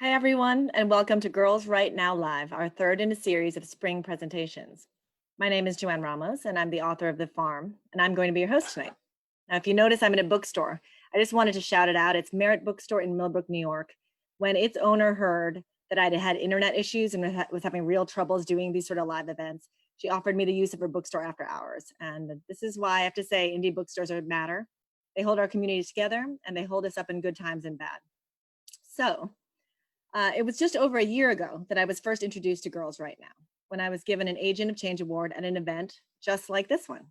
Hi, everyone, and welcome to Girls Right Now Live, our third in a series of spring presentations. My name is Joanne Ramos, and I'm the author of The Farm, and I'm going to be your host tonight. Now, if you notice, I'm in a bookstore. I just wanted to shout it out. It's Merritt Bookstore in Millbrook, New York. When its owner heard that I'd had internet issues and was having real troubles doing these sort of live events, she offered me the use of her bookstore after hours. And this is why I have to say indie bookstores matter. They hold our communities together, and they hold us up in good times and bad. So, it was just over a year ago that I was first introduced to Girls Right Now, when I was given an Agent of Change award at an event just like this one,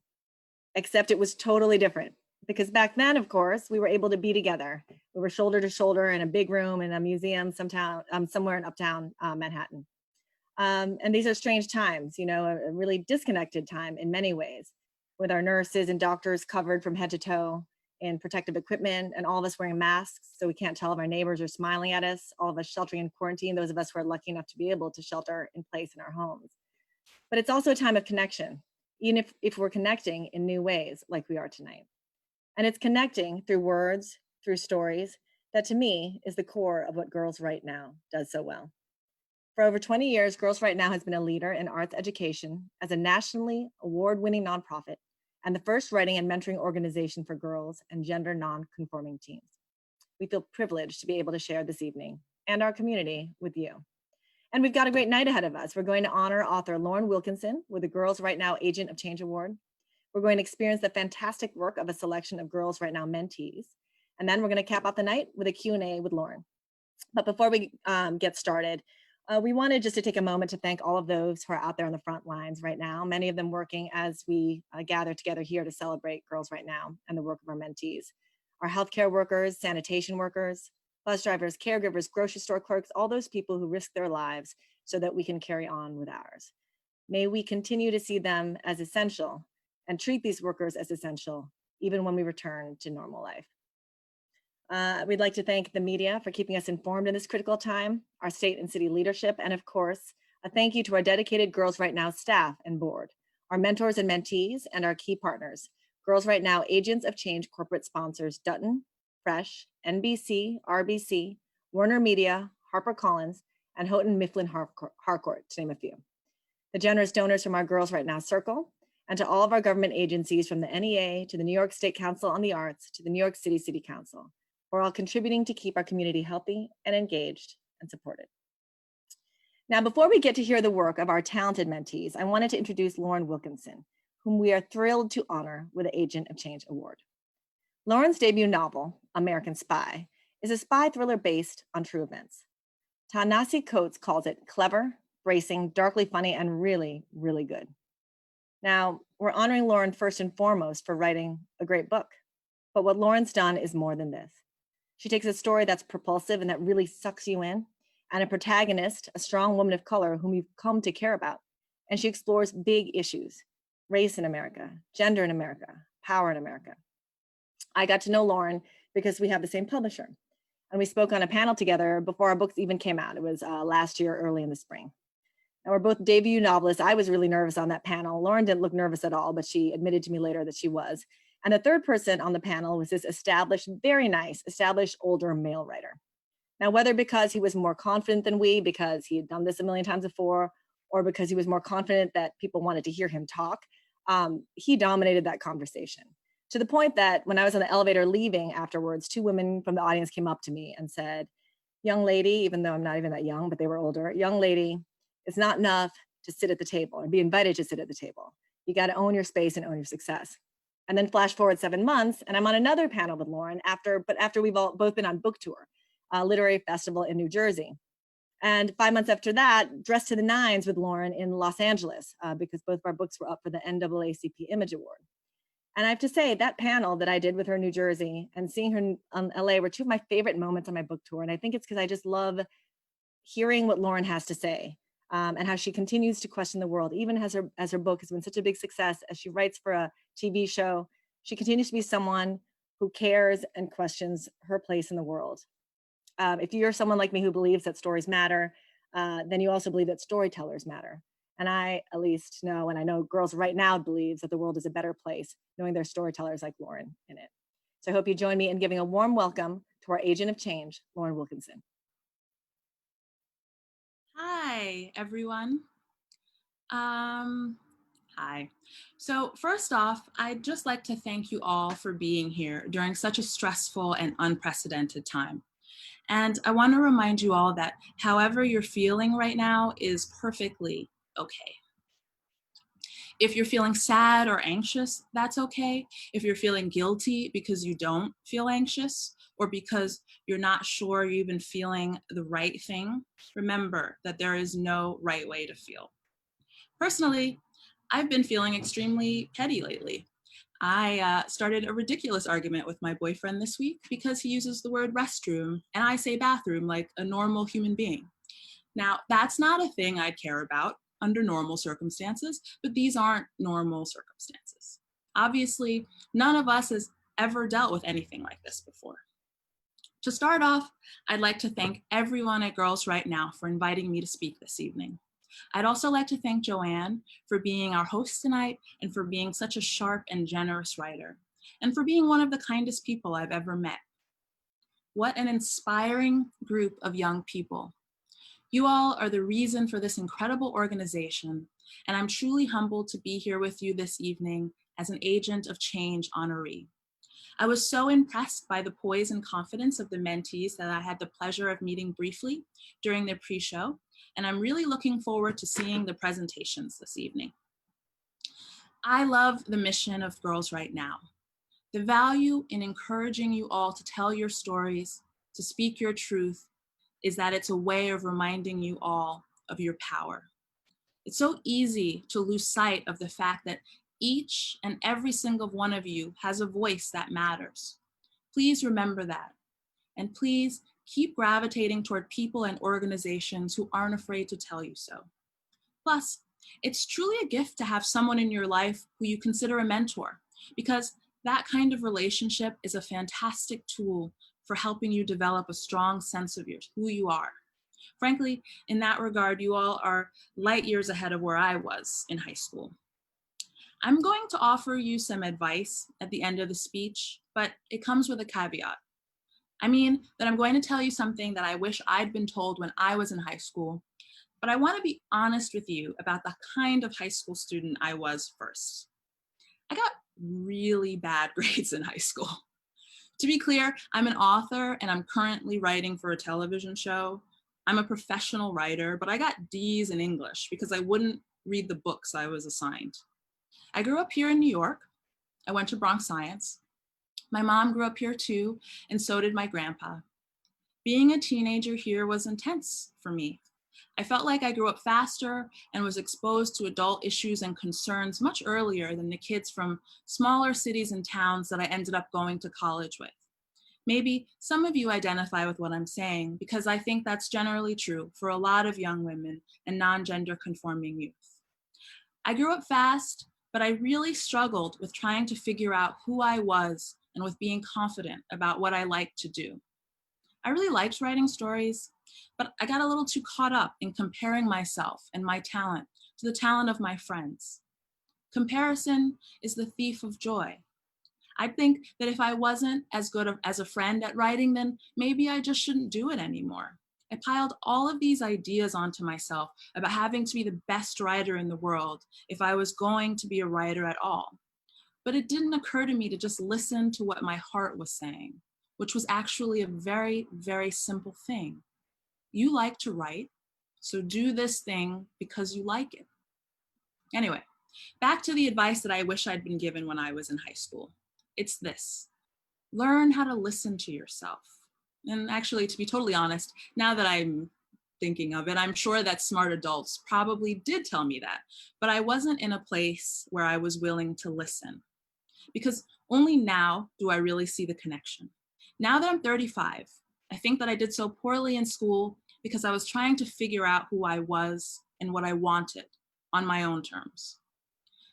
except it was totally different. Because back then, of course, we were able to be together. We were shoulder to shoulder in a big room in a museum somewhere in uptown Manhattan. And these are strange times, a really disconnected time in many ways, with our nurses and doctors covered from head to toe in protective equipment, and all of us wearing masks so we can't tell if our neighbors are smiling at us, all of us sheltering in quarantine, those of us who are lucky enough to be able to shelter in place in our homes. But it's also a time of connection, even if we're connecting in new ways like we are tonight. And it's connecting through words, through stories, that to me is the core of what Girls Right Now does so well. For over 20 years, Girls Right Now has been a leader in arts education as a nationally award-winning nonprofit and the first writing and mentoring organization for girls and gender non-conforming teens. We feel privileged to be able to share this evening and our community with you. And we've got a great night ahead of us. We're going to honor author Lauren Wilkinson with the Girls Right Now Agent of Change Award. We're going to experience the fantastic work of a selection of Girls Right Now mentees. And then we're going to cap out the night with a Q&A with Lauren. But before we get started, we wanted just to take a moment to thank all of those who are out there on the front lines right now, many of them working as we gather together here to celebrate Girls Right Now and the work of our mentees. Our healthcare workers, sanitation workers, bus drivers, caregivers, grocery store clerks, all those people who risk their lives so that we can carry on with ours. May we continue to see them as essential and treat these workers as essential, even when we return to normal life. We'd like to thank the media for keeping us informed in this critical time, our state and city leadership, and of course, a thank you to our dedicated Girls Right Now staff and board, our mentors and mentees, and our key partners, Girls Right Now Agents of Change corporate sponsors Dutton, Fresh, NBC, RBC, Warner Media, HarperCollins, and Houghton Mifflin Harcourt, to name a few. The generous donors from our Girls Right Now Circle, and to all of our government agencies from the NEA to the New York State Council on the Arts to the New York City City Council. We're all contributing to keep our community healthy and engaged and supported. Now, before we get to hear the work of our talented mentees, I wanted to introduce Lauren Wilkinson, whom we are thrilled to honor with the Agent of Change Award. Lauren's debut novel, American Spy, is a spy thriller based on true events. Ta-Nehisi Coates calls it clever, bracing, darkly funny, and really, really good. Now, we're honoring Lauren first and foremost for writing a great book, but what Lauren's done is more than this. She takes a story that's propulsive and that really sucks you in, and a protagonist, a strong woman of color whom you've come to care about, and she explores big issues: race in America, gender in America, power in America. I got to know Lauren because we have the same publisher, and we spoke on a panel together before our books even came out. It was last year, early in the spring. Now, we're both debut novelists. I was really nervous on that panel. Lauren didn't look nervous at all, but she admitted to me later that she was. And the third person on the panel was this established, very nice, established older male writer. Now, whether because he was more confident than we, because he had done this a million times before, or because he was more confident that people wanted to hear him talk, he dominated that conversation. To the point that when I was on the elevator leaving afterwards, two women from the audience came up to me and said, "Young lady," even though I'm not even that young, but they were older, "Young lady, it's not enough to sit at the table and be invited to sit at the table. You got to own your space and own your success." And then flash forward 7 months, and I'm on another panel with Lauren after we've both been on book tour, a literary festival in New Jersey. And 5 months after that, dressed to the nines with Lauren in Los Angeles, because both of our books were up for the NAACP Image Award. And I have to say, that panel that I did with her in New Jersey and seeing her in LA were two of my favorite moments on my book tour. And I think it's because I just love hearing what Lauren has to say. And how she continues to question the world, even as her book has been such a big success, as she writes for a TV show. She continues to be someone who cares and questions her place in the world. If you're someone like me who believes that stories matter, then you also believe that storytellers matter. And I at least know, and I know Girls Right Now believes that the world is a better place, knowing there's storytellers like Lauren in it. So I hope you join me in giving a warm welcome to our Agent of Change, Lauren Wilkinson. Hi, everyone. Hi. So first off, I'd just like to thank you all for being here during such a stressful and unprecedented time. And I want to remind you all that however you're feeling right now is perfectly okay. If you're feeling sad or anxious, that's okay. If you're feeling guilty because you don't feel anxious or because you're not sure you're even feeling the right thing, remember that there is no right way to feel. Personally, I've been feeling extremely petty lately. I started a ridiculous argument with my boyfriend this week because he uses the word restroom and I say bathroom like a normal human being. Now, that's not a thing I'd care about under normal circumstances, but these aren't normal circumstances. Obviously, none of us has ever dealt with anything like this before. To start off, I'd like to thank everyone at Girls Right Now for inviting me to speak this evening. I'd also like to thank Joanne for being our host tonight and for being such a sharp and generous writer, and for being one of the kindest people I've ever met. What an inspiring group of young people. You all are the reason for this incredible organization, and I'm truly humbled to be here with you this evening as an agent of change honoree. I was so impressed by the poise and confidence of the mentees that I had the pleasure of meeting briefly during the pre-show, and I'm really looking forward to seeing the presentations this evening. I love the mission of Girls Right Now. The value in encouraging you all to tell your stories, to speak your truth, is that it's a way of reminding you all of your power. It's so easy to lose sight of the fact that each and every single one of you has a voice that matters. Please remember that. And please keep gravitating toward people and organizations who aren't afraid to tell you so. Plus, it's truly a gift to have someone in your life who you consider a mentor, because that kind of relationship is a fantastic tool for helping you develop a strong sense of who you are. Frankly, in that regard, you all are light years ahead of where I was in high school. I'm going to offer you some advice at the end of the speech, but it comes with a caveat. I mean that I'm going to tell you something that I wish I'd been told when I was in high school, but I want to be honest with you about the kind of high school student I was first. I got really bad grades in high school. To be clear, I'm an author and I'm currently writing for a television show. I'm a professional writer, but I got D's in English because I wouldn't read the books I was assigned. I grew up here in New York. I went to Bronx Science. My mom grew up here too, and so did my grandpa. Being a teenager here was intense for me. I felt like I grew up faster and was exposed to adult issues and concerns much earlier than the kids from smaller cities and towns that I ended up going to college with. Maybe some of you identify with what I'm saying because I think that's generally true for a lot of young women and non-gender conforming youth. I grew up fast, but I really struggled with trying to figure out who I was and with being confident about what I liked to do. I really liked writing stories, but I got a little too caught up in comparing myself and my talent to the talent of my friends. Comparison is the thief of joy. I think that if I wasn't as good as a friend at writing, then maybe I just shouldn't do it anymore. I piled all of these ideas onto myself about having to be the best writer in the world if I was going to be a writer at all. But it didn't occur to me to just listen to what my heart was saying, which was actually a very, very simple thing. You like to write, so do this thing because you like it. Anyway, back to the advice that I wish I'd been given when I was in high school. It's this: learn how to listen to yourself. And actually, to be totally honest, now that I'm thinking of it, I'm sure that smart adults probably did tell me that, but I wasn't in a place where I was willing to listen, because only now do I really see the connection. Now that I'm 35, I think that I did so poorly in school because I was trying to figure out who I was and what I wanted on my own terms.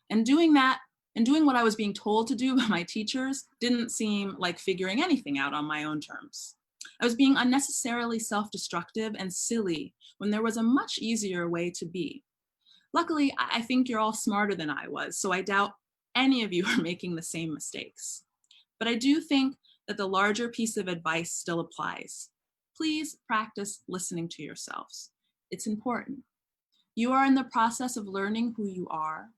And doing that and doing what I was being told to do by my teachers didn't seem like figuring anything out on my own terms. I was being unnecessarily self-destructive and silly when there was a much easier way to be. Luckily, I think you're all smarter than I was, so I doubt any of you are making the same mistakes. But I do think that the larger piece of advice still applies. Please practice listening to yourselves. It's important. You are in the process of learning who you are.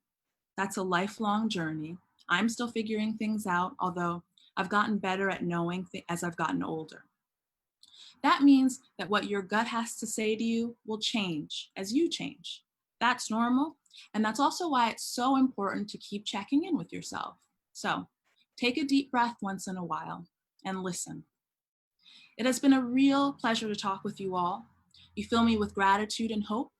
That's a lifelong journey. I'm still figuring things out, although I've gotten better at knowing as I've gotten older. That means that what your gut has to say to you will change as you change. That's normal. And that's also why it's so important to keep checking in with yourself. So take a deep breath once in a while and listen. It has been a real pleasure to talk with you all. You fill me with gratitude and hope.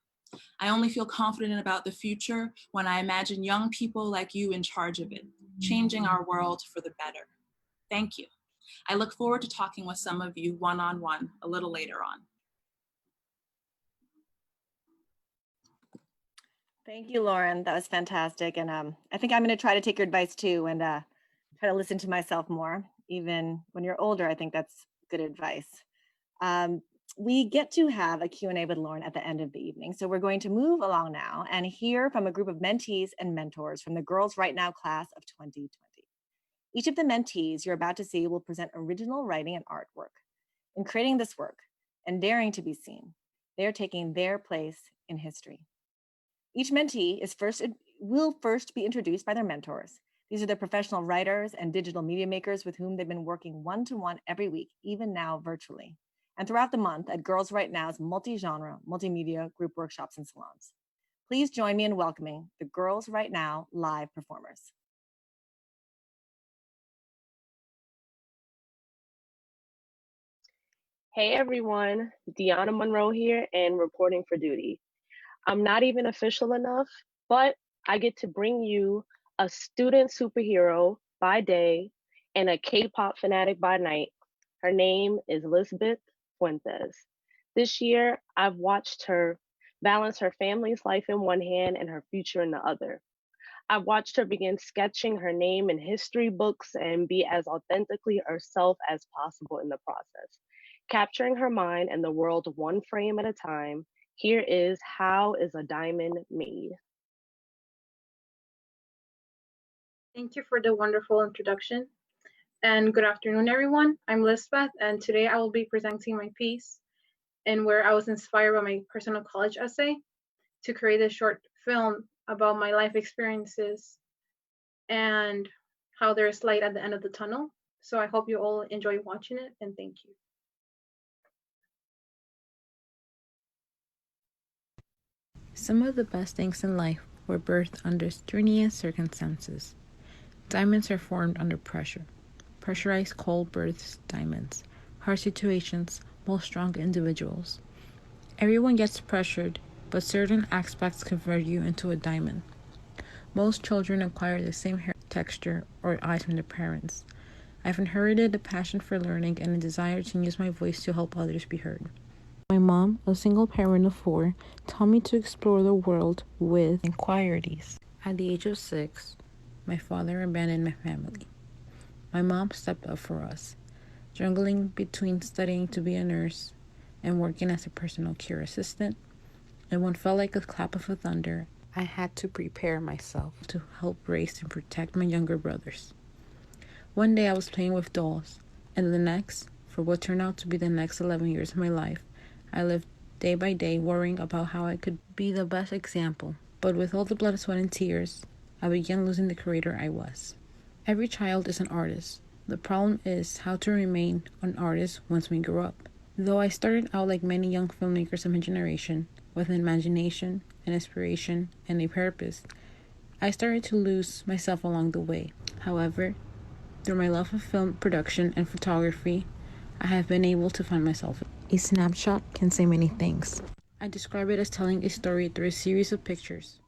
I only feel confident about the future when I imagine young people like you in charge of it, changing our world for the better. Thank you. I look forward to talking with some of you one-on-one a little later on. Thank you, Lauren. That was fantastic. And I think I'm going to try to take your advice too and try to listen to myself more. Even when you're older, I think that's good advice. We get to have a Q&A with Lauren at the end of the evening. So we're going to move along now and hear from a group of mentees and mentors from the Girls Right Now class of 2020. Each of the mentees you're about to see will present original writing and artwork. In creating this work and daring to be seen, they are taking their place in history. Each mentee will first be introduced by their mentors. These are the professional writers and digital media makers with whom they've been working one-to-one every week, even now virtually, and throughout the month at Girls Right Now's multi-genre, multimedia group workshops and salons. Please join me in welcoming the Girls Right Now live performers. Hey everyone, Deanna Monroe here and reporting for duty. I'm not even official enough, but I get to bring you a student superhero by day and a K-pop fanatic by night. Her name is Elizabeth Fuentes. This year, I've watched her balance her family's life in one hand and her future in the other. I've watched her begin sketching her name in history books and be as authentically herself as possible in the process. Capturing her mind and the world one frame at a time, here is How is a Diamond Made? Thank you for the wonderful introduction. And good afternoon, everyone. I'm Lisbeth, and today I will be presenting my piece in where I was inspired by my personal college essay to create a short film about my life experiences and how there's light at the end of the tunnel. So I hope you all enjoy watching it, and thank you. Some of the best things in life were birthed under strenuous circumstances. Diamonds are formed under pressure. Pressurized coal births diamonds. Hard situations mold strong individuals. Everyone gets pressured, but certain aspects convert you into a diamond. Most children acquire the same hair texture or eyes from their parents. I've inherited a passion for learning and a desire to use my voice to help others be heard. My mom, a single parent of 4, taught me to explore the world with inquiries. At the age of 6, my father abandoned my family. My mom stepped up for us, juggling between studying to be a nurse and working as a personal care assistant. And what felt like a clap of thunder, I had to prepare myself to help raise and protect my younger brothers. One day I was playing with dolls, and the next, for what turned out to be the next 11 years of my life, I lived day by day worrying about how I could be the best example. But with all the blood, sweat, and tears, I began losing the creator I was. Every child is an artist. The problem is how to remain an artist once we grow up. Though I started out like many young filmmakers of my generation, with an imagination, an inspiration, and a purpose, I started to lose myself along the way. However, through my love of film production and photography, I have been able to find myself. A snapshot can say many things. I describe it as telling a story through a series of pictures.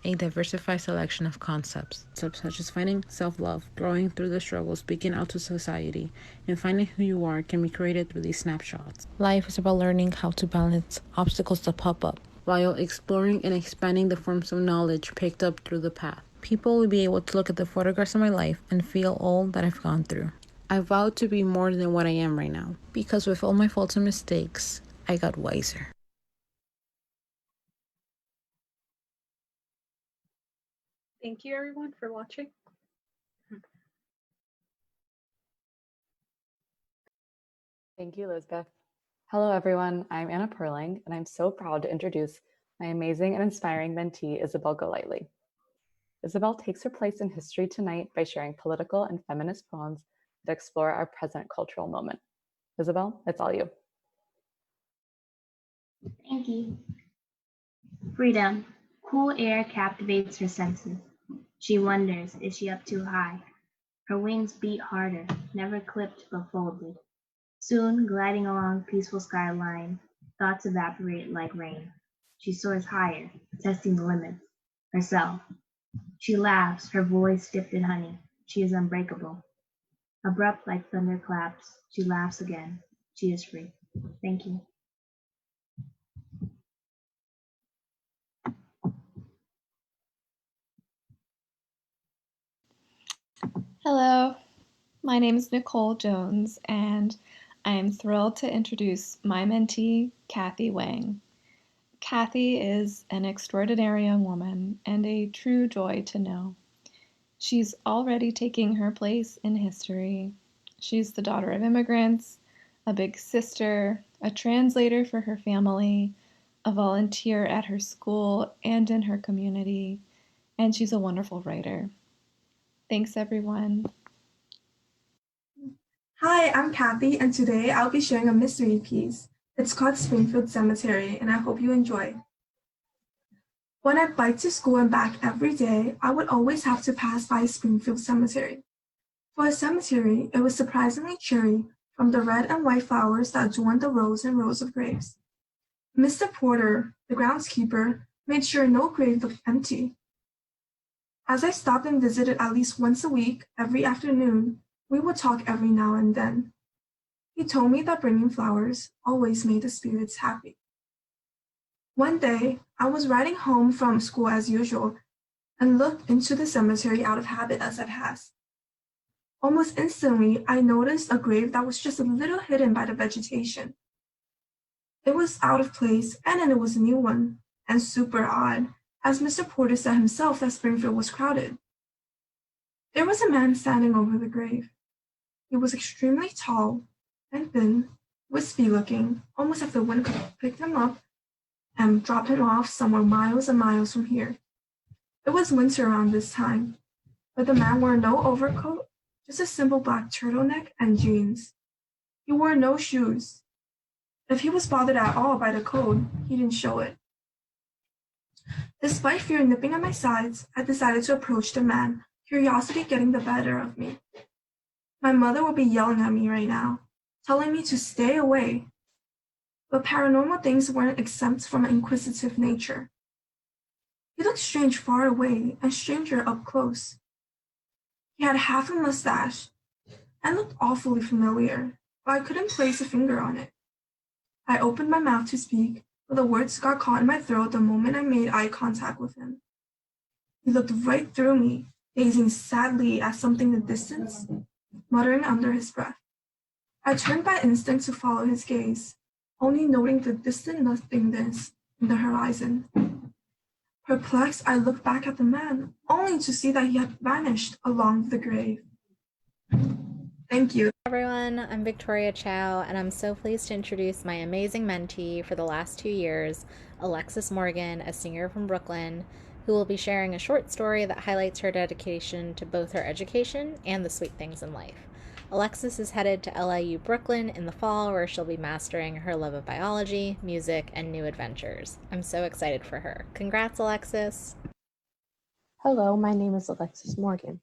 A diversified selection of concepts, such as finding self-love, growing through the struggles, speaking out to society, and finding who you are can be created through these snapshots. Life is about learning how to balance obstacles that pop up, while exploring and expanding the forms of knowledge picked up through the path. People will be able to look at the photographs of my life and feel all that I've gone through. I vowed to be more than what I am right now, because with all my faults and mistakes, I got wiser. Thank you, everyone, for watching. Thank you, Elizabeth. Hello, everyone. I'm Anna Perling, and I'm so proud to introduce my amazing and inspiring mentee, Isabel Golightly. Isabel takes her place in history tonight by sharing political and feminist poems that explore our present cultural moment. Isabel, it's all you. Thank you. Freedom. Cool air captivates her senses. She wonders, is she up too high? Her wings beat harder, never clipped but folded. Soon, gliding along peaceful skyline, thoughts evaporate like rain. She soars higher, testing the limits. Herself. She laughs, her voice dipped in honey. She is unbreakable. Abrupt like thunderclaps, she laughs again. She is free. Thank you. Hello, my name is Nicole Jones, and I am thrilled to introduce my mentee, Kathy Wang. Kathy is an extraordinary young woman and a true joy to know. She's already taking her place in history. She's the daughter of immigrants, a big sister, a translator for her family, a volunteer at her school and in her community, and she's a wonderful writer. Thanks, everyone. Hi, I'm Kathy, and today I'll be sharing a mystery piece. It's called Springfield Cemetery, and I hope you enjoy. When I bike to school and back every day, I would always have to pass by Springfield Cemetery. For a cemetery, it was surprisingly cheery from the red and white flowers that adorned the rows and rows of graves. Mr. Porter, the groundskeeper, made sure no grave looked empty. As I stopped and visited at least once a week, every afternoon, we would talk every now and then. He told me that bringing flowers always made the spirits happy. One day, I was riding home from school as usual and looked into the cemetery out of habit as I passed. Almost instantly, I noticed a grave that was just a little hidden by the vegetation. It was out of place, and then it was a new one, and super odd, as Mr. Porter said himself that Springfield was crowded. There was a man standing over the grave. He was extremely tall and thin, wispy looking, almost as if the wind could pick him up and drop him off somewhere miles and miles from here. It was winter around this time, but the man wore no overcoat, just a simple black turtleneck and jeans. He wore no shoes. If he was bothered at all by the cold, he didn't show it. Despite fear nipping at my sides, I decided to approach the man, curiosity getting the better of me. My mother would be yelling at me right now, telling me to stay away. But paranormal things weren't exempt from an inquisitive nature. He looked strange far away and stranger up close. He had half a mustache and looked awfully familiar, but I couldn't place a finger on it. I opened my mouth to speak, but the words got caught in my throat the moment I made eye contact with him. He looked right through me, gazing sadly at something in the distance, muttering under his breath. I turned by instinct to follow his gaze, only noting the distant nothingness in the horizon. Perplexed, I looked back at the man, only to see that he had vanished along the grave. Thank you. Everyone, I'm Victoria Chow, and I'm so pleased to introduce my amazing mentee for the last 2 years, Alexis Morgan, a singer from Brooklyn, who will be sharing a short story that highlights her dedication to both her education and the sweet things in life. Alexis is headed to LIU Brooklyn in the fall, where she'll be mastering her love of biology, music, and new adventures. I'm so excited for her. Congrats, Alexis! Hello, my name is Alexis Morgan.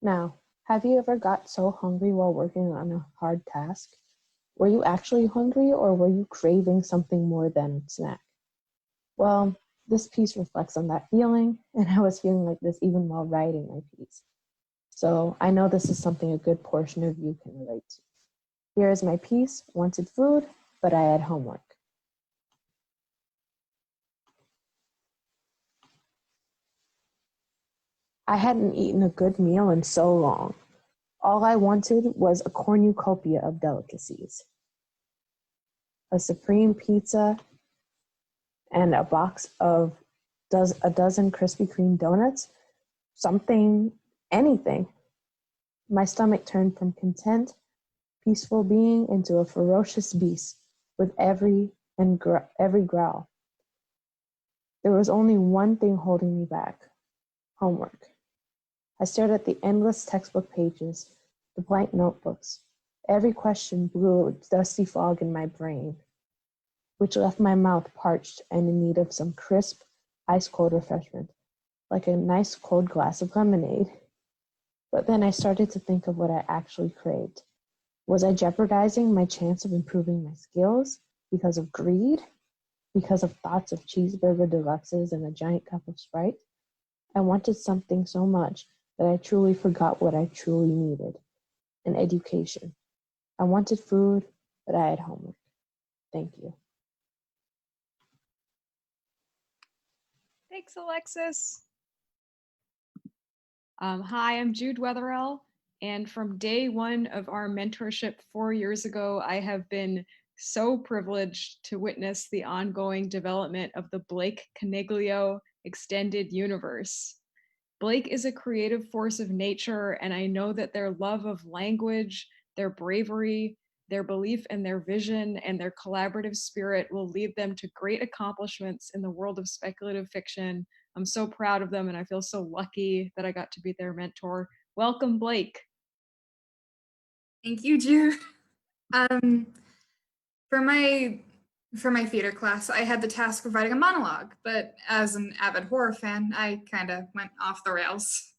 Now, have you ever got so hungry while working on a hard task? Were you actually hungry, or were you craving something more than a snack? Well, this piece reflects on that feeling, and I was feeling like this even while writing my piece. So I know this is something a good portion of you can relate to. Here is my piece, Wanted Food, but I had homework. I hadn't eaten a good meal in so long. All I wanted was a cornucopia of delicacies. A supreme pizza and a box of a dozen Krispy Kreme donuts, something, anything. My stomach turned from content, peaceful being into a ferocious beast with every growl. There was only one thing holding me back: homework. I stared at the endless textbook pages, the blank notebooks. Every question blew a dusty fog in my brain, which left my mouth parched and in need of some crisp, ice-cold refreshment, like a nice cold glass of lemonade. But then I started to think of what I actually craved. Was I jeopardizing my chance of improving my skills because of greed? Because of thoughts of cheeseburger deluxes and a giant cup of Sprite? I wanted something so much that I truly forgot what I truly needed: an education. I wanted food, but I had homework. Thank you. Thanks, Alexis. Hi, I'm Jude Wetherell, and from day one of our mentorship 4 years ago, I have been so privileged to witness the ongoing development of the Blake Caniglio Extended Universe. Blake is a creative force of nature, and I know that their love of language, their bravery, their belief in their vision, and their collaborative spirit will lead them to great accomplishments in the world of speculative fiction. I'm so proud of them, and I feel so lucky that I got to be their mentor. Welcome, Blake. Thank you, Jude. For my theater class, I had the task of writing a monologue, but as an avid horror fan, I kind of went off the rails.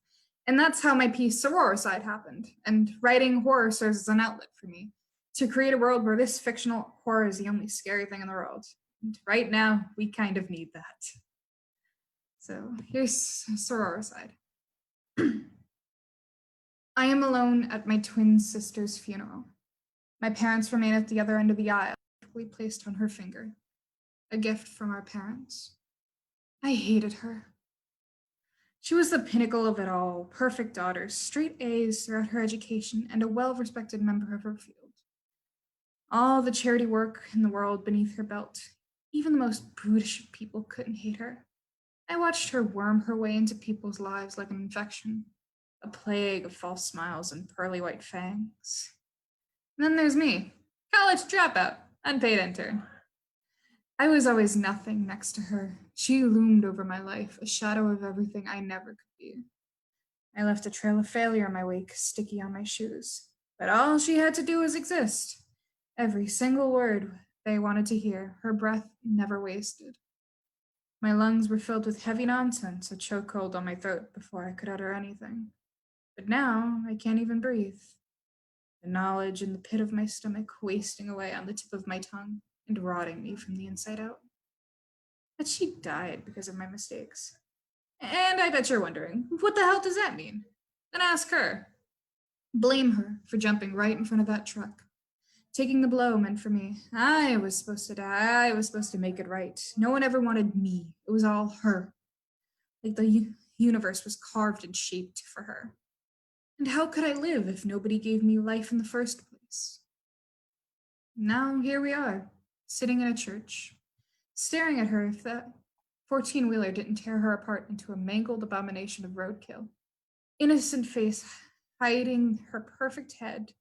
And that's how my piece Sororicide happened, and writing horror serves as an outlet for me to create a world where this fictional horror is the only scary thing in the world. And right now, we kind of need that. So here's Sororicide. I am alone at my twin sister's funeral. My parents remain at the other end of the aisle, placed on her finger, a gift from our parents. I hated her. She was the pinnacle of it all: perfect daughter, straight A's throughout her education, and a well-respected member of her field. All the charity work in the world beneath her belt. Even the most brutish of people couldn't hate her. I watched her worm her way into people's lives like an infection, a plague of false smiles and pearly white fangs. And then there's me, college dropout, unpaid intern. I was always nothing next to her. She loomed over my life, a shadow of everything I never could be. I left a trail of failure in my wake, sticky on my shoes. But all she had to do was exist. Every single word they wanted to hear, her breath never wasted. My lungs were filled with heavy nonsense, a chokehold on my throat before I could utter anything. But now I can't even breathe. The knowledge in the pit of my stomach wasting away on the tip of my tongue and rotting me from the inside out. But she died because of my mistakes. And I bet you're wondering, what the hell does that mean? Then ask her. Blame her for jumping right in front of that truck. Taking the blow meant for me. I was supposed to die. I was supposed to make it right. No one ever wanted me. It was all her. Like the universe was carved and shaped for her. And how could I live if nobody gave me life in the first place? Now here we are, sitting in a church, staring at her if that 14-wheeler didn't tear her apart into a mangled abomination of roadkill. Innocent face hiding her perfect head.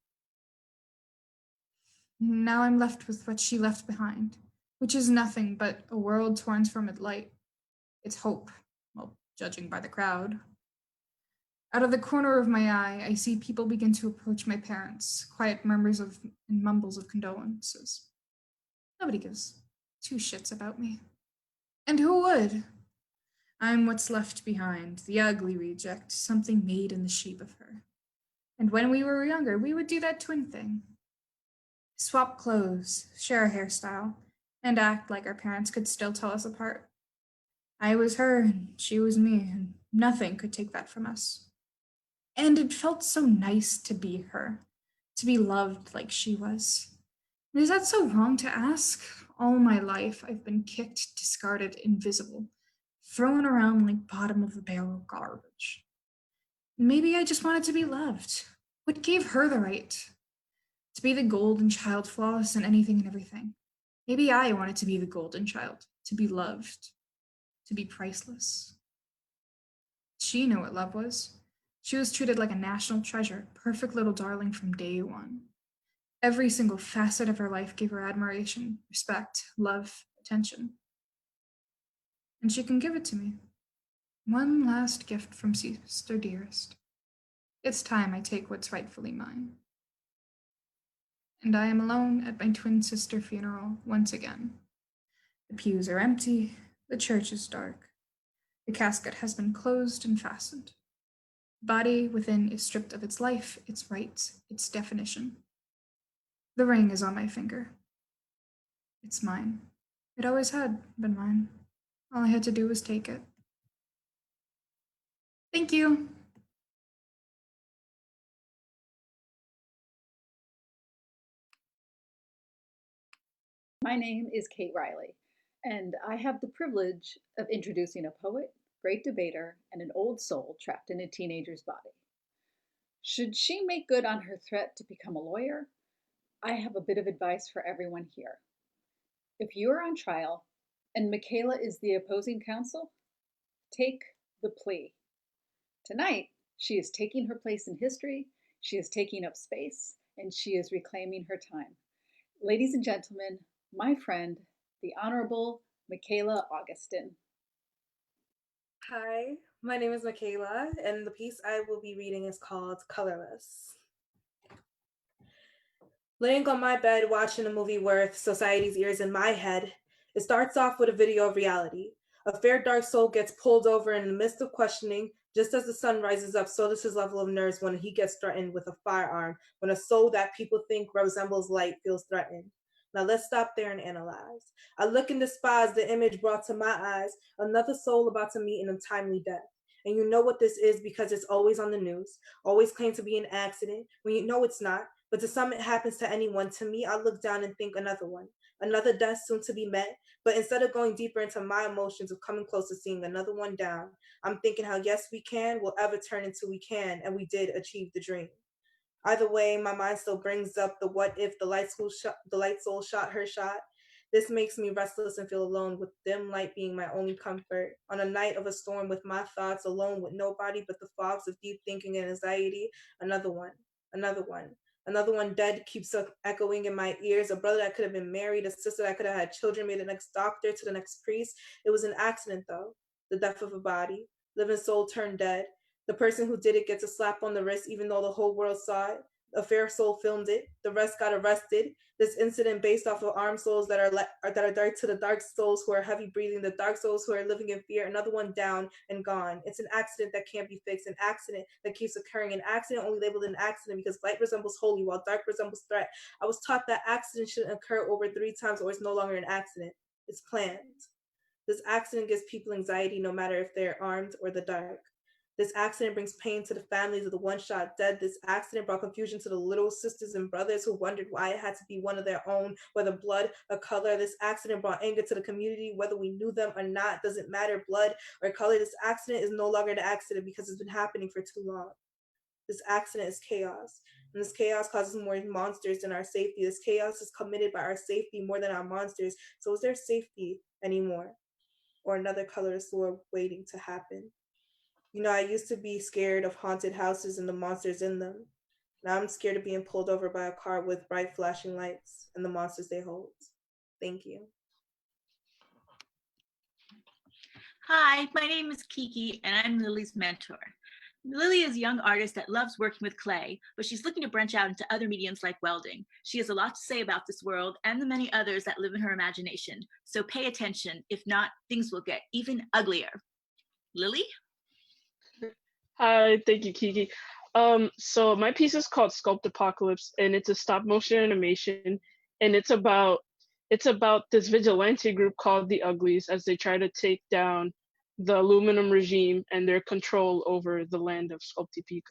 Now I'm left with what she left behind, which is nothing but a world torn from its light, its hope, well, judging by the crowd. Out of the corner of my eye, I see people begin to approach my parents, quiet murmurs and mumbles of condolences. Nobody gives two shits about me. And who would? I'm what's left behind, the ugly reject, something made in the shape of her. And when we were younger, we would do that twin thing. Swap clothes, share a hairstyle, and act like our parents could still tell us apart. I was her, and she was me, and nothing could take that from us. And it felt so nice to be her, to be loved like she was. And is that so wrong to ask? All my life, I've been kicked, discarded, invisible, thrown around like bottom of the barrel garbage. Maybe I just wanted to be loved. What gave her the right to be the golden child, flawless in anything and everything? Maybe I wanted to be the golden child, to be loved, to be priceless. She knew what love was. She was treated like a national treasure, perfect little darling from day one. Every single facet of her life gave her admiration, respect, love, attention. And she can give it to me. One last gift from Sister Dearest. It's time I take what's rightfully mine. And I am alone at my twin sister funeral once again. The pews are empty, the church is dark. The casket has been closed and fastened. The body within is stripped of its life, its rights, its definition. The ring is on my finger. It's mine. It always had been mine. All I had to do was take it. Thank you. My name is Kate Riley, and I have the privilege of introducing a poet, great debater, and an old soul trapped in a teenager's body. Should she make good on her threat to become a lawyer, I have a bit of advice for everyone here. If you are on trial and Michaela is the opposing counsel, take the plea. Tonight, she is taking her place in history, she is taking up space, and she is reclaiming her time. Ladies and gentlemen, my friend, the Honorable Michaela Augustin. Hi, my name is Michaela, and the piece I will be reading is called Colorless. Laying on my bed watching a movie worth society's ears in my head, it starts off with a video of reality. A fair dark soul gets pulled over in the midst of questioning. Just as the sun rises up, so does his level of nerves when he gets threatened with a firearm, when a soul that people think resembles light feels threatened. Now let's stop there and analyze. I look and despise the image brought to my eyes, another soul about to meet an untimely death. And you know what this is because it's always on the news, always claimed to be an accident, when you know it's not. But to some, it happens to anyone. To me, I look down and think another one, another death soon to be met. But instead of going deeper into my emotions of coming close to seeing another one down, I'm thinking how yes, we can, will ever turn into we can, and we did achieve the dream. Either way, my mind still brings up the what if the light soul shot her shot. This makes me restless and feel alone, with dim light being my only comfort. On a night of a storm with my thoughts alone with nobody but the fogs of deep thinking and anxiety, another one, another one. Another one dead keeps echoing in my ears. A brother that could have been married, a sister that could have had children, made the next doctor to the next priest. It was an accident though, the death of a body. Living soul turned dead. The person who did it gets a slap on the wrist even though the whole world saw it. A fair soul filmed it. The rest got arrested. This incident based off of armed souls that are dark to the dark souls who are heavy breathing, the dark souls who are living in fear. Another one down and gone. It's an accident that can't be fixed, an accident that keeps occurring, an accident only labeled an accident because light resembles holy while dark resembles threat. I was taught that accident shouldn't occur over 3 times or it's no longer an accident. It's planned. This accident gives people anxiety no matter if they're armed or the dark. This accident brings pain to the families of the one shot dead. This accident brought confusion to the little sisters and brothers who wondered why it had to be one of their own, whether blood or color. This accident brought anger to the community, whether we knew them or not. Doesn't matter, blood or color. This accident is no longer an accident because it's been happening for too long. This accident is chaos, and this chaos causes more monsters than our safety. This chaos is committed by our safety more than our monsters. So is there safety anymore? Or another colorless war waiting to happen? You know, I used to be scared of haunted houses and the monsters in them. Now I'm scared of being pulled over by a car with bright flashing lights and the monsters they hold. Thank you. Hi, my name is Kiki, and I'm Lily's mentor. Lily is a young artist that loves working with clay, but she's looking to branch out into other mediums like welding. She has a lot to say about this world and the many others that live in her imagination. So pay attention. If not, things will get even uglier. Lily? Hi, thank you, Kiki. So my piece is called Sculpt Apocalypse, and it's a stop motion animation, and it's about this vigilante group called the Uglies as they try to take down the aluminum regime and their control over the land of Sculptipica.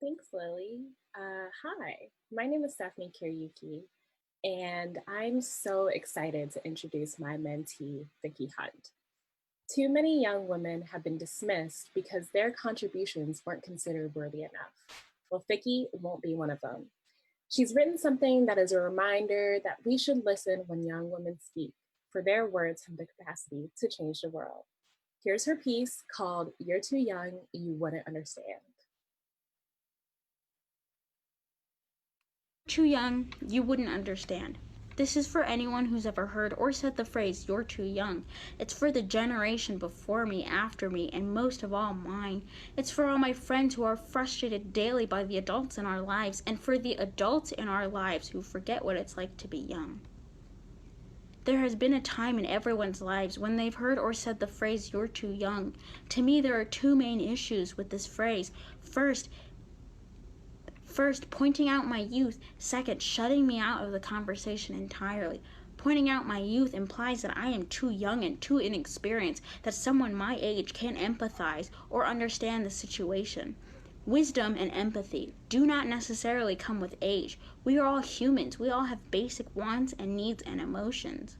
Thanks, Lily. Hi, my name is Stephanie Kiryuki, and I'm so excited to introduce my mentee, Vicky Hunt. Too many young women have been dismissed because their contributions weren't considered worthy enough. Well, Vicky won't be one of them. She's written something that is a reminder that we should listen when young women speak, for their words have the capacity to change the world. Here's her piece called You're Too Young, You Wouldn't Understand. Too young, you wouldn't understand. This is for anyone who's ever heard or said the phrase, you're too young. It's for the generation before me, after me, and most of all mine. It's for all my friends who are frustrated daily by the adults in our lives, and for the adults in our lives who forget what it's like to be young. There has been a time in everyone's lives when they've heard or said the phrase, you're too young. To me, there are two main issues with this phrase. First, pointing out my youth. Second, shutting me out of the conversation entirely. Pointing out my youth implies that I am too young and too inexperienced, that someone my age can't empathize or understand the situation. Wisdom and empathy do not necessarily come with age. We are all humans. We all have basic wants and needs and emotions.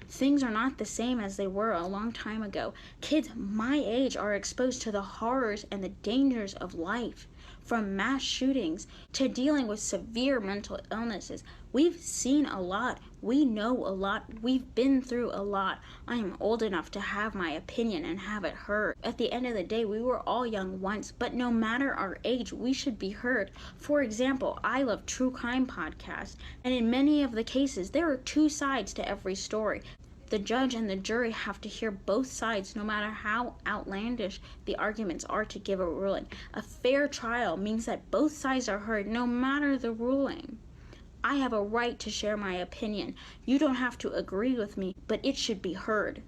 Things are not the same as they were a long time ago. Kids my age are exposed to the horrors and the dangers of life, from mass shootings to dealing with severe mental illnesses. We've seen a lot. We know a lot. We've been through a lot. I am old enough to have my opinion and have it heard. At the end of the day, we were all young once, but no matter our age, we should be heard. For example, I love true crime podcasts, and in many of the cases, there are two sides to every story. The judge and the jury have to hear both sides, no matter how outlandish the arguments are, to give a ruling. A fair trial means that both sides are heard, no matter the ruling. I have a right to share my opinion. You don't have to agree with me, but it should be heard.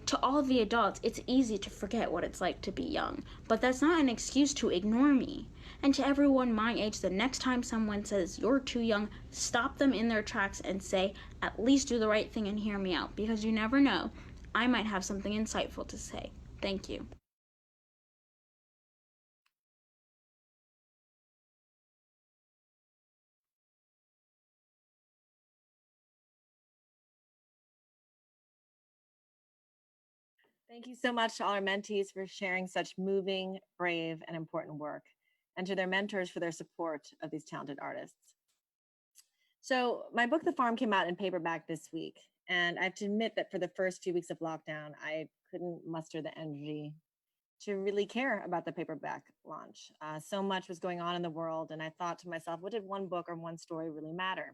To all the adults, it's easy to forget what it's like to be young, but that's not an excuse to ignore me. And to everyone my age, the next time someone says you're too young, stop them in their tracks and say, at least do the right thing and hear me out, because you never know, I might have something insightful to say. Thank you. Thank you so much to all our mentees for sharing such moving, brave, and important work, and to their mentors for their support of these talented artists. So my book, The Farm, came out in paperback this week, and I have to admit that for the first few weeks of lockdown, I couldn't muster the energy to really care about the paperback launch. So much was going on in the world, and I thought to myself, what did one book or one story really matter?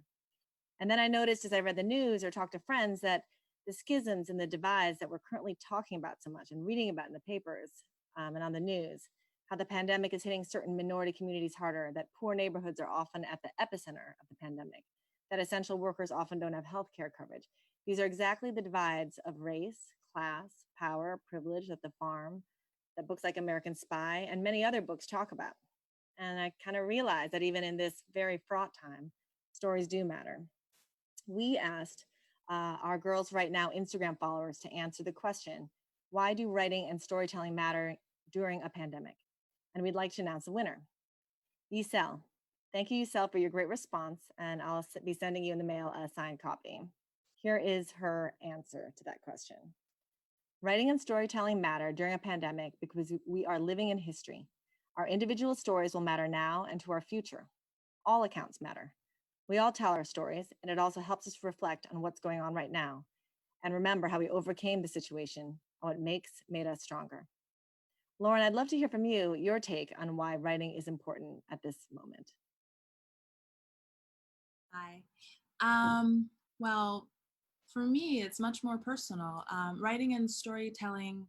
And then I noticed as I read the news or talked to friends that the schisms and the divides that we're currently talking about so much and reading about in the papers and on the news, how the pandemic is hitting certain minority communities harder, that poor neighborhoods are often at the epicenter of the pandemic, that essential workers often don't have health care coverage. These are exactly the divides of race, class, power, privilege that The Farm, that books like American Spy, and many other books talk about. And I kind of realized that even in this very fraught time, stories do matter. We asked our Girls Right Now Instagram followers to answer the question, why do writing and storytelling matter during a pandemic? And we'd like to announce the winner. Yisel. Thank you, Yisel, for your great response, and I'll be sending you in the mail a signed copy. Here is her answer to that question. Writing and storytelling matter during a pandemic because we are living in history. Our individual stories will matter now and to our future. All accounts matter. We all tell our stories, and it also helps us reflect on what's going on right now and remember how we overcame the situation and what made us stronger. Lauren, I'd love to hear from you, your take on why writing is important at this moment. Hi. Well, for me, it's much more personal. Writing and storytelling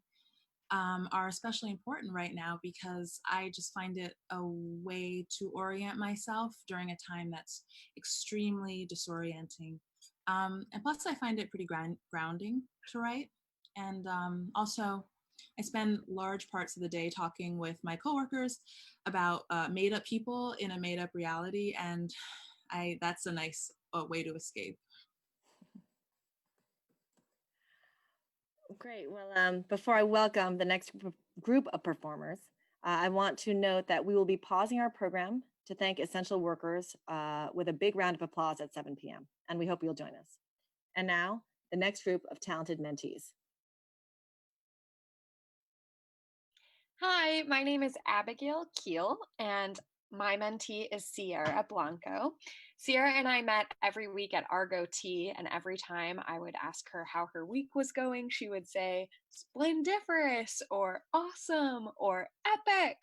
are especially important right now because I just find it a way to orient myself during a time that's extremely disorienting. And plus, I find it pretty grounding to write. And also, I spend large parts of the day talking with my coworkers about made-up people in a made-up reality, and that's a nice way to escape. Great. Well, before I welcome the next group of performers, I want to note that we will be pausing our program to thank essential workers with a big round of applause at 7 p.m. And we hope you'll join us. And now, the next group of talented mentees. Hi, my name is Abigail Keel, and my mentee is Sierra Blanco. Sierra and I met every week at Argo Tea, and every time I would ask her how her week was going, she would say, splendiferous, or awesome, or epic.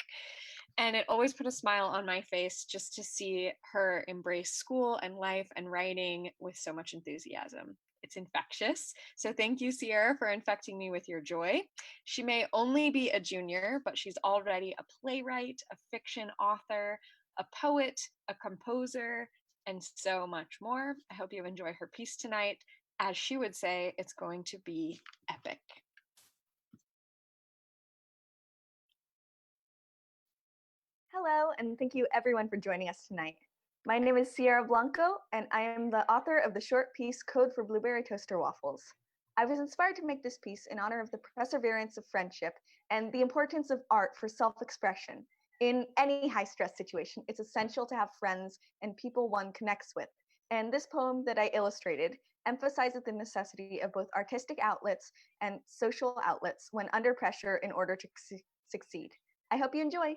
And it always put a smile on my face just to see her embrace school and life and writing with so much enthusiasm. It's infectious. So thank you, Sierra, for infecting me with your joy. She may only be a junior, but she's already a playwright, a fiction author, a poet, a composer, and so much more. I hope you enjoy her piece tonight. As she would say, it's going to be epic. Hello, and thank you everyone for joining us tonight. My name is Sierra Blanco, and I am the author of the short piece Code for Blueberry Toaster Waffles. I was inspired to make this piece in honor of the perseverance of friendship and the importance of art for self-expression. In any high-stress situation, it's essential to have friends and people one connects with. And this poem that I illustrated emphasizes the necessity of both artistic outlets and social outlets when under pressure in order to succeed. I hope you enjoy.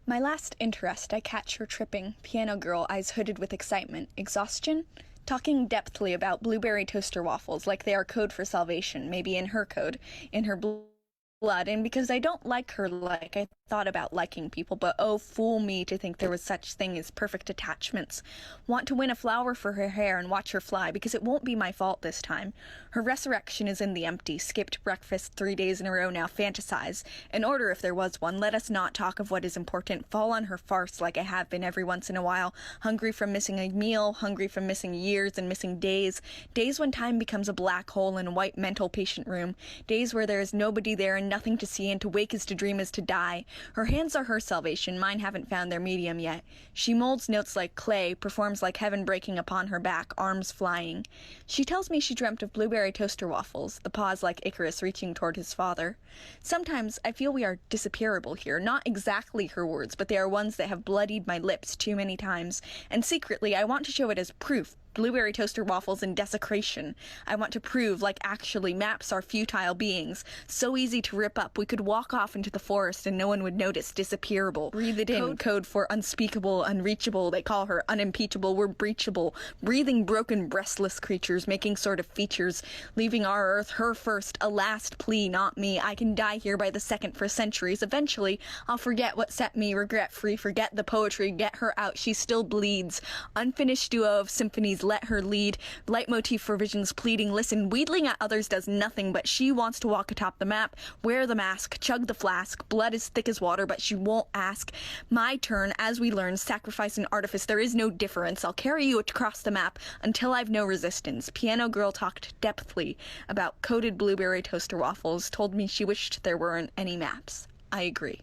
My last interest, I catch her tripping, piano girl, eyes hooded with excitement, exhaustion, talking depthly about blueberry toaster waffles like they are code for salvation, maybe in her code, in her blood, and because I don't like her like I thought about liking people, but oh, fool me to think there was such thing as perfect attachments. Want to win a flower for her hair and watch her fly, because it won't be my fault this time. Her resurrection is in the empty, skipped breakfast 3 days in a row now, fantasize. In order if there was one, let us not talk of what is important, fall on her farce like I have been every once in a while, hungry from missing a meal, hungry from missing years and missing days, days when time becomes a black hole in a white mental patient room, days where there is nobody there and nothing to see, and to wake is to dream is to die. Her hands are her salvation, mine haven't found their medium yet. She molds notes like clay, performs like heaven breaking upon her back, arms flying. She tells me she dreamt of blueberry toaster waffles, the paws like Icarus reaching toward his father. Sometimes I feel we are disappearable here, not exactly her words, but they are ones that have bloodied my lips too many times, and secretly I want to show it as proof. Blueberry toaster waffles in desecration. I want to prove, like actually, maps are futile beings. So easy to rip up, we could walk off into the forest and no one would notice. Disappearable. Breathe it in. Code for unspeakable, unreachable. They call her unimpeachable. We're breachable. Breathing, broken, breastless creatures, making sort of features. Leaving our earth, her first, a last plea, not me. I can die here by the second for centuries. Eventually, I'll forget what set me regret-free. Forget the poetry. Get her out. She still bleeds. Unfinished duo of symphonies. Let her lead. Leitmotif for visions pleading. Listen, wheedling at others does nothing, but she wants to walk atop the map, wear the mask, chug the flask, blood as thick as water, but she won't ask. My turn, as we learn, sacrifice and artifice, there is no difference. I'll carry you across the map until I've no resistance. Piano girl talked depthly about coated blueberry toaster waffles, told me she wished there weren't any maps. I agree.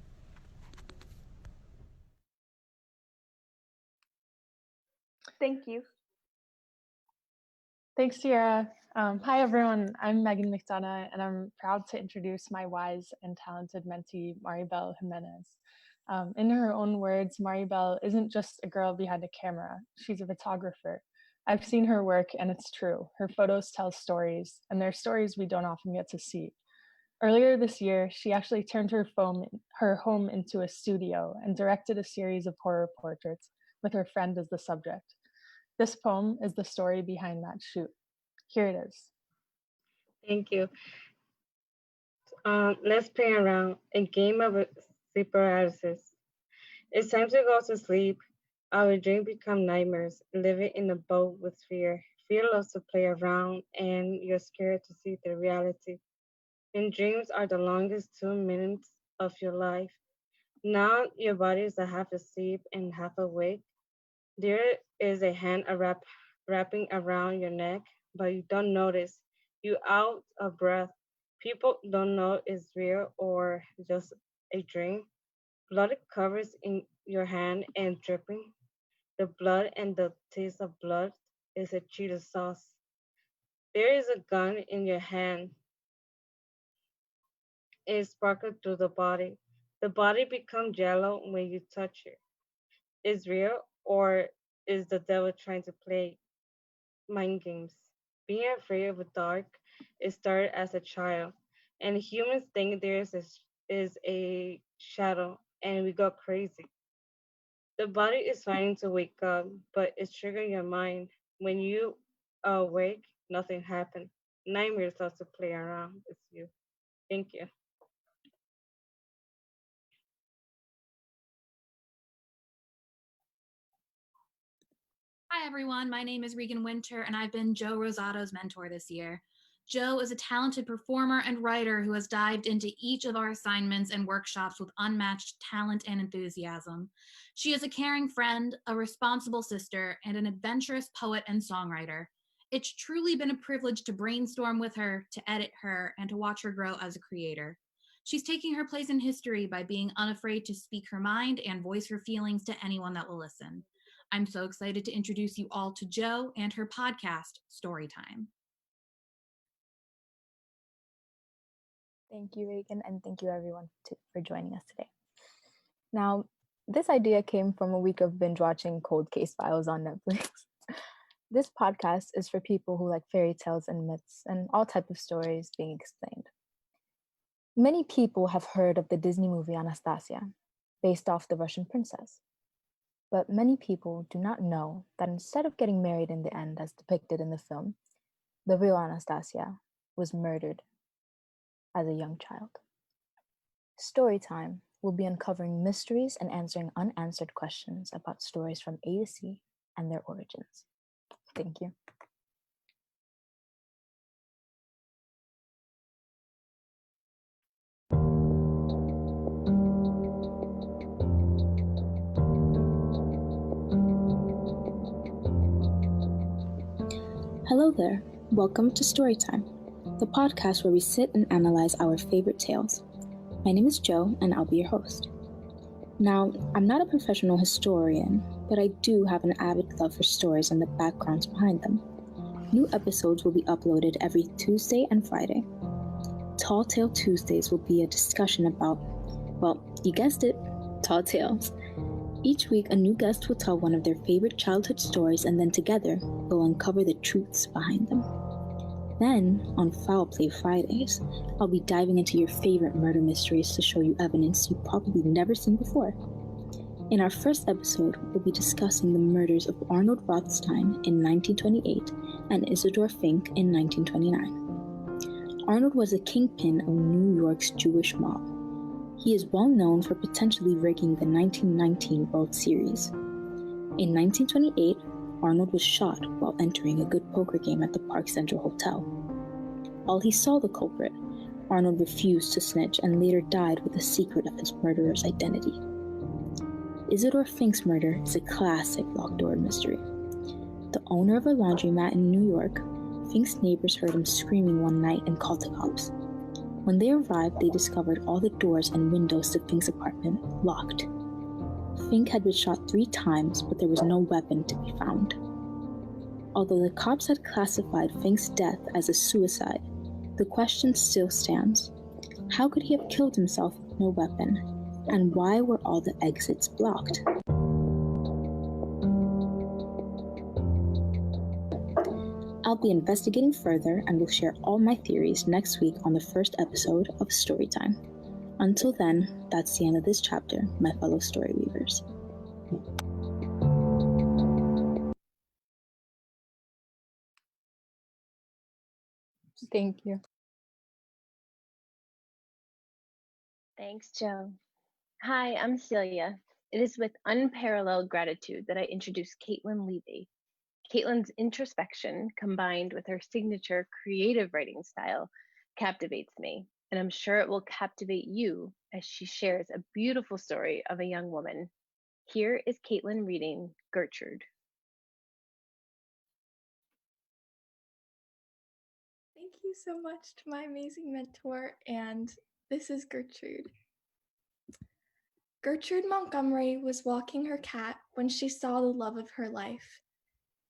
Thank you. Thanks, Sierra. Hi, everyone. I'm Megan McDonough, and I'm proud to introduce my wise and talented mentee, Maribel Jimenez. In her own words, Maribel isn't just a girl behind a camera. She's a photographer. I've seen her work, and it's true. Her photos tell stories, and they're stories we don't often get to see. Earlier this year, she actually turned her home into a studio and directed a series of horror portraits with her friend as the subject. This poem is the story behind that shoot. Here it is. Thank you. Let's play around a game of sleep paralysis. It's time to go to sleep. Our dreams become nightmares, living in a boat with fear. Fear loves to play around, and you're scared to see the reality. And dreams are the longest 2 minutes of your life. Now your body is half asleep and half awake. There is a hand wrapping around your neck, but you don't notice. You out of breath. People don't know it's real or just a dream. Blood covers in your hand and dripping. The blood and the taste of blood is a Cheeto sauce. There is a gun in your hand. It sparkles through the body. The body becomes yellow when you touch it. Is real or is the devil trying to play mind games? Being afraid of the dark, it started as a child, and humans think is a shadow, and we go crazy. The body is trying to wake up, but it's triggering your mind. When you awake, nothing happened. Nightmares start to play around with you. Thank you. Hi, everyone. My name is Regan Winter, and I've been Joe Rosato's mentor this year. Joe is a talented performer and writer who has dived into each of our assignments and workshops with unmatched talent and enthusiasm. She is a caring friend, a responsible sister, and an adventurous poet and songwriter. It's truly been a privilege to brainstorm with her, to edit her, and to watch her grow as a creator. She's taking her place in history by being unafraid to speak her mind and voice her feelings to anyone that will listen. I'm so excited to introduce you all to Jo and her podcast, Storytime. Thank you, Reagan, and thank you everyone for joining us today. Now, this idea came from a week of binge watching Cold Case Files on Netflix. This podcast is for people who like fairy tales and myths and all types of stories being explained. Many people have heard of the Disney movie Anastasia, based off the Russian princess. But many people do not know that instead of getting married in the end as depicted in the film, the real Anastasia was murdered as a young child. Storytime will be uncovering mysteries and answering unanswered questions about stories from A to C and their origins. Thank you. Hello there. Welcome to Storytime, the podcast where we sit and analyze our favorite tales. My name is Jo, and I'll be your host. Now, I'm not a professional historian, but I do have an avid love for stories and the backgrounds behind them. New episodes will be uploaded every Tuesday and Friday. Tall Tale Tuesdays will be a discussion about, well, you guessed it, tall tales. Each week, a new guest will tell one of their favorite childhood stories, and then together, we'll uncover the truths behind them. Then, on Foul Play Fridays, I'll be diving into your favorite murder mysteries to show you evidence you've probably never seen before. In our first episode, we'll be discussing the murders of Arnold Rothstein in 1928 and Isidor Fink in 1929. Arnold was a kingpin of New York's Jewish mob. He is well known for potentially rigging the 1919 World Series. In 1928, Arnold was shot while entering a good poker game at the Park Central Hotel. While he saw the culprit, Arnold refused to snitch and later died with a secret of his murderer's identity. Isidor Fink's murder is a classic locked door mystery. The owner of a laundromat in New York, Fink's neighbors heard him screaming one night and called the cops. When they arrived, they discovered all the doors and windows to Fink's apartment locked. Fink had been shot 3 times, but there was no weapon to be found. Although the cops had classified Fink's death as a suicide, the question still stands. How could he have killed himself with no weapon? And why were all the exits blocked? I'll be investigating further and will share all my theories next week on the first episode of Storytime. Until then, that's the end of this chapter, my fellow story weavers. Thank you. Thanks, Jo. Hi, I'm Celia. It is with unparalleled gratitude that I introduce Caitlin Levy. Caitlin's introspection, combined with her signature creative writing style, captivates me, and I'm sure it will captivate you as she shares a beautiful story of a young woman. Here is Caitlin reading Gertrude. Thank you so much to my amazing mentor, and this is Gertrude. Gertrude Montgomery was walking her cat when she saw the love of her life.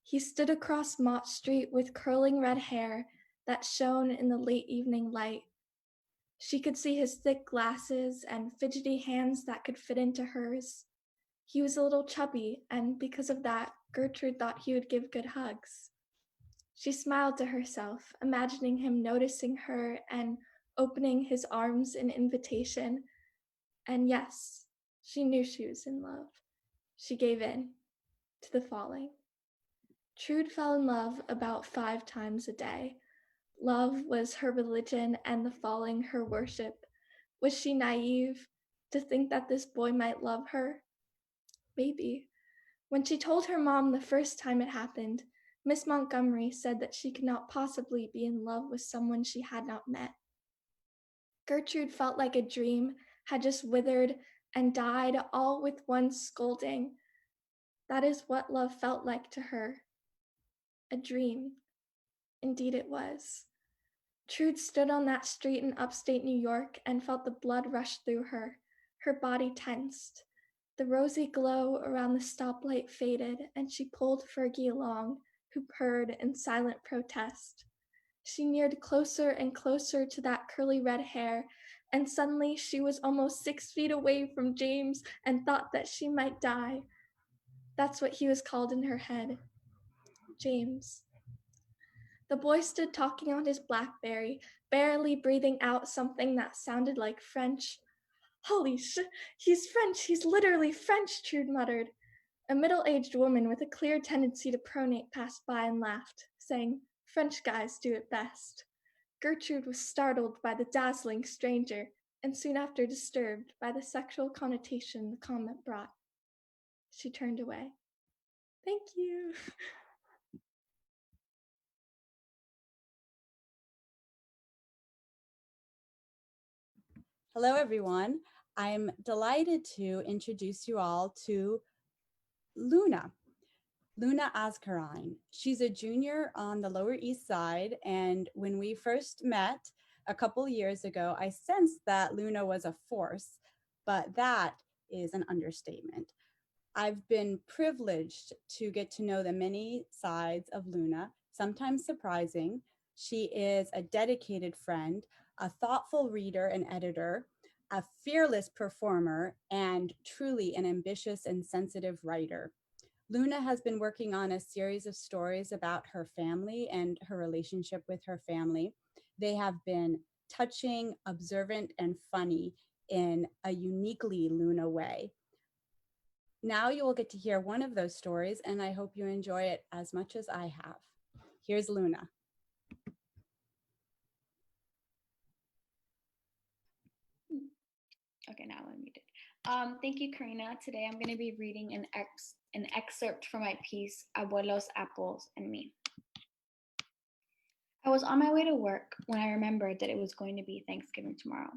He stood across Mott Street with curling red hair that shone in the late evening light. She could see his thick glasses and fidgety hands that could fit into hers. He was a little chubby, and because of that, Gertrude thought he would give good hugs. She smiled to herself, imagining him noticing her and opening his arms in invitation. And yes, she knew she was in love. She gave in to the falling. Trude fell in love about 5 times a day. Love was her religion and the falling her worship. Was she naive to think that this boy might love her? Maybe. When she told her mom the first time it happened, Miss Montgomery said that she could not possibly be in love with someone she had not met. Gertrude felt like a dream had just withered and died, all with one scolding. That is what love felt like to her. A dream. Indeed it was. Trude stood on that street in upstate New York and felt the blood rush through her. Her body tensed. The rosy glow around the stoplight faded, and she pulled Fergie along, who purred in silent protest. She neared closer and closer to that curly red hair, and suddenly she was almost 6 feet away from James and thought that she might die. That's what he was called in her head. James. The boy stood talking on his BlackBerry, barely breathing out something that sounded like French. Holy shit, he's French, he's literally French, Trude muttered. A middle-aged woman with a clear tendency to pronate passed by and laughed, saying, French guys do it best. Gertrude was startled by the dazzling stranger, and soon after disturbed by the sexual connotation the comment brought. She turned away. Thank you. Hello, everyone. I'm delighted to introduce you all to Luna. Luna Azkarine. She's a junior on the Lower East Side, and when we first met a couple years ago, I sensed that Luna was a force, but that is an understatement. I've been privileged to get to know the many sides of Luna, sometimes surprising. She is a dedicated friend, a thoughtful reader and editor, a fearless performer, and truly an ambitious and sensitive writer. Luna has been working on a series of stories about her family and her relationship with her family. They have been touching, observant, and funny in a uniquely Luna way. Now you will get to hear one of those stories, and I hope you enjoy it as much as I have. Here's Luna. Okay, now I'm muted. Thank you, Karina. Today I'm going to be reading an excerpt from my piece, Abuelos, Apples, and Me. I was on my way to work when I remembered that it was going to be Thanksgiving tomorrow.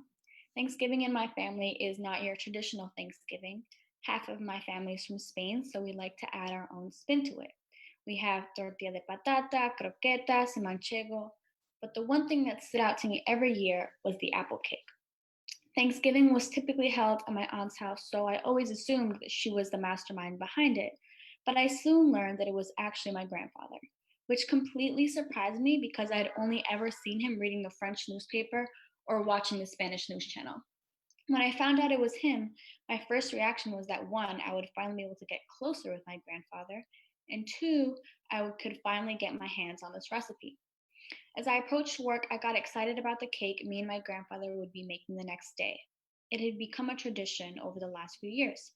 Thanksgiving in my family is not your traditional Thanksgiving. Half of my family is from Spain, so we like to add our own spin to it. We have tortilla de patata, croquetas, and manchego, but the one thing that stood out to me every year was the apple cake. Thanksgiving was typically held at my aunt's house, so I always assumed that she was the mastermind behind it, but I soon learned that it was actually my grandfather, which completely surprised me because I had only ever seen him reading the French newspaper or watching the Spanish news channel. When I found out it was him, my first reaction was that 1, I would finally be able to get closer with my grandfather, and 2, I could finally get my hands on this recipe. As I approached work, I got excited about the cake me and my grandfather would be making the next day. It had become a tradition over the last few years.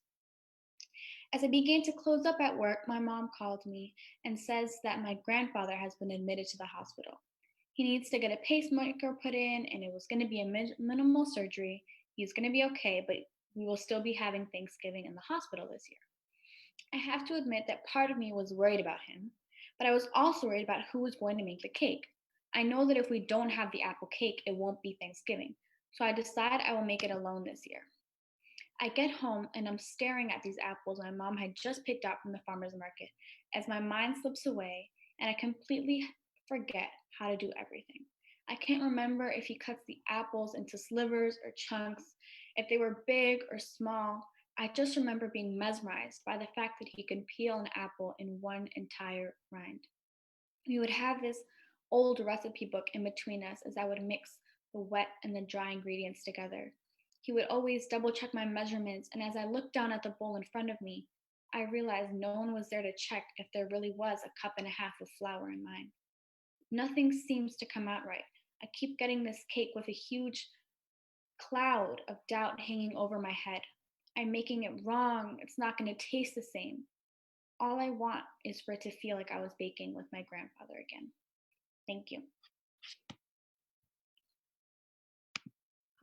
As I began to close up at work, my mom called me and says that my grandfather has been admitted to the hospital. He needs to get a pacemaker put in, and it was going to be a minimal surgery. He's going to be okay, but we will still be having Thanksgiving in the hospital this year. I have to admit that part of me was worried about him, but I was also worried about who was going to make the cake. I know that if we don't have the apple cake, it won't be Thanksgiving, so I decide I will make it alone this year. I get home and I'm staring at these apples my mom had just picked out from the farmer's market as my mind slips away and I completely forget how to do everything. I can't remember if he cuts the apples into slivers or chunks, if they were big or small. I just remember being mesmerized by the fact that he could peel an apple in one entire rind. We would have this old recipe book in between us as I would mix the wet and the dry ingredients together. He would always double check my measurements, and as I looked down at the bowl in front of me, I realized no one was there to check if there really was a cup and a half of flour in mine. Nothing seems to come out right. I keep getting this cake with a huge cloud of doubt hanging over my head. I'm making it wrong. It's not going to taste the same. All I want is for it to feel like I was baking with my grandfather again. Thank you.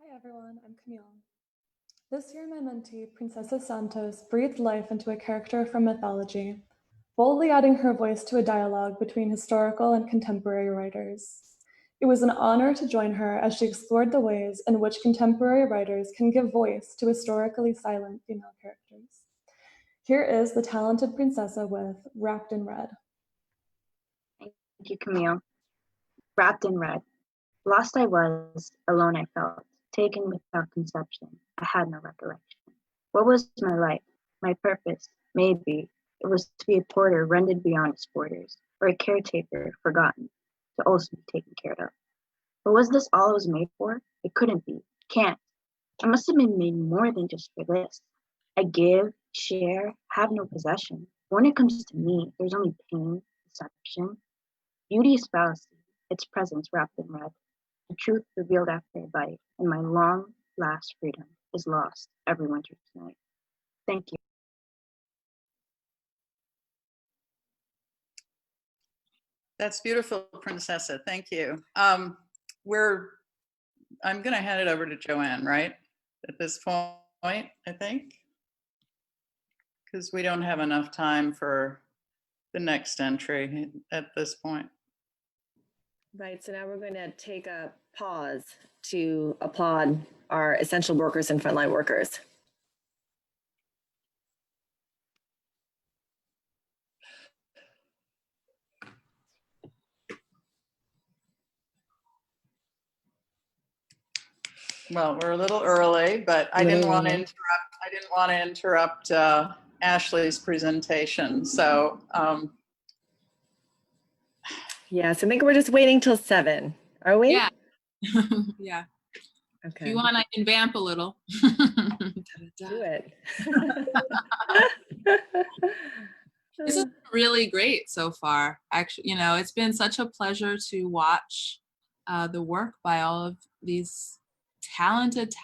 Hi everyone, I'm Camille. This year my mentee, Princesa Santos, breathed life into a character from mythology, boldly adding her voice to a dialogue between historical and contemporary writers. It was an honor to join her as she explored the ways in which contemporary writers can give voice to historically silent female characters. Here is the talented Princesa with Wrapped in Red. Thank you, Camille. Wrapped in red. Lost I was, alone I felt, taken without conception. I had no recollection. What was my life? My purpose? Maybe. It was to be a porter rendered beyond its borders, or a caretaker forgotten, to also be taken care of. But was this all I was made for? It couldn't be. Can't. I must have been made more than just for this. I give, share, have no possession. When it comes to me, there's only pain, deception. Beauty is fallacy, its presence wrapped in red. The truth revealed after a bite, and my long last freedom is lost every winter's night. Thank you. That's beautiful, Princessa. Thank you. I'm going to hand it over to Joanne, right? At this point, I think, because we don't have enough time for the next entry at this point. Right, so now we're going to take a pause to applaud our essential workers and frontline workers. Well, we're a little early, but I didn't want to interrupt. I didn't want to interrupt Ashley's presentation. So yeah, so I think we're just waiting till 7. Are we? Yeah. Yeah. Okay. If you want, I can vamp a little. Do it. This is really great so far. Actually, it's been such a pleasure to watch the work by all of these talented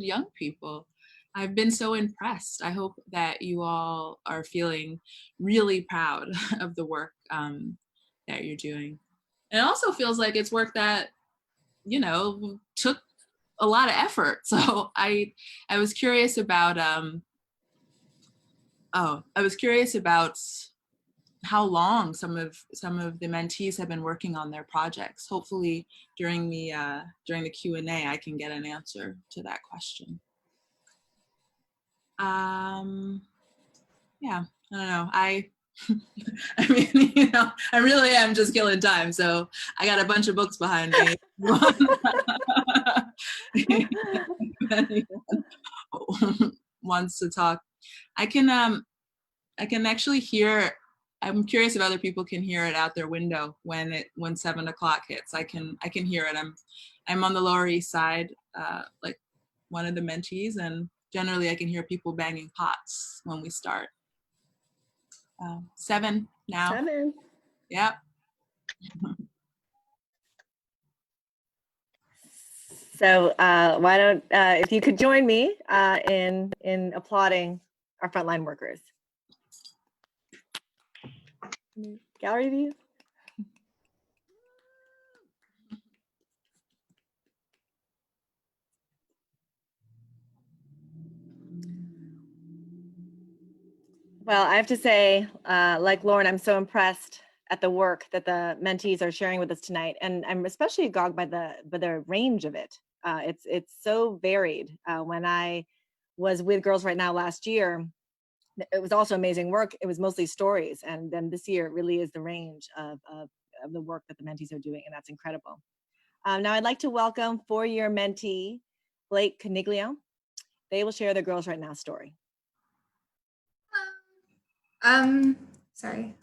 young people. I've been so impressed. I hope that you all are feeling really proud of the work that you're doing. And it also feels like it's work that, took a lot of effort. So I was curious about how long some of the mentees have been working on their projects. Hopefully during the Q&A, I can get an answer to that question. Yeah, I don't know. I mean, I really am just killing time. So I got a bunch of books behind me. Wants to talk. I can actually hear. I'm curious if other people can hear it out their window when 7 o'clock hits. I can hear it. I'm on the Lower East Side, like one of the mentees, and generally I can hear people banging pots when we start. 7 now. 7. Yep. So why don't if you could join me in applauding our frontline workers. Gallery view. Well, I have to say, like Lauren, I'm so impressed at the work that the mentees are sharing with us tonight, and I'm especially agog by the range of it. It's so varied. When I was with Girls Right Now last year, it was also amazing work. It was mostly stories, and then this year it really is the range of the work that the mentees are doing, and that's incredible. Now I'd like to welcome 4-year mentee Blake Caniglio. They will share their Girls Right Now story. Sorry.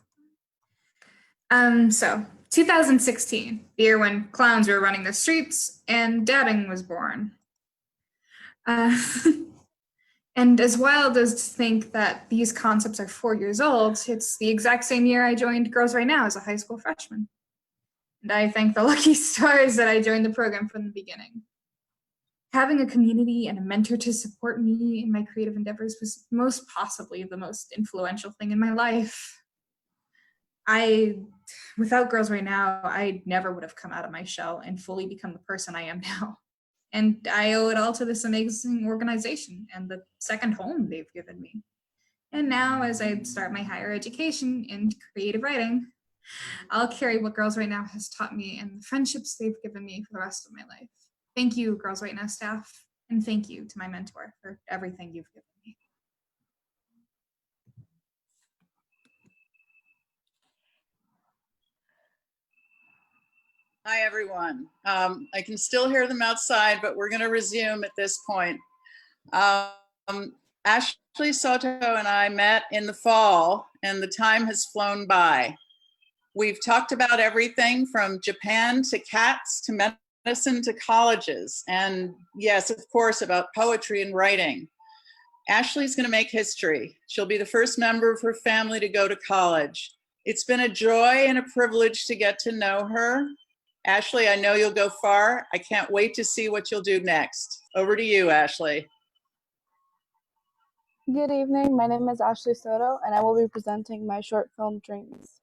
So 2016, the year when clowns were running the streets and dabbing was born. Uh, and as wild as to think that these concepts are 4 years old, it's the exact same year I joined Girls Right Now as a high school freshman. And I thank the lucky stars that I joined the program from the beginning. Having a community and a mentor to support me in my creative endeavors was most possibly the most influential thing in my life. Without Girls Right Now, I never would have come out of my shell and fully become the person I am now. And I owe it all to this amazing organization and the second home they've given me. And now, as I start my higher education in creative writing, I'll carry what Girls Right Now has taught me and the friendships they've given me for the rest of my life. Thank you, Girls Right Now staff, and thank you to my mentor for everything you've given me. Hi, everyone. I can still hear them outside, but we're going to resume at this point. Ashley Soto and I met in the fall, and the time has flown by. We've talked about everything from Japan to cats to medicine to colleges, and yes, of course, about poetry and writing. Ashley's going to make history. She'll be the first member of her family to go to college. It's been a joy and a privilege to get to know her. Ashley, I know you'll go far. I can't wait to see what you'll do next. Over to you, Ashley. Good evening. My name is Ashley Soto, and I will be presenting my short film, Dreams.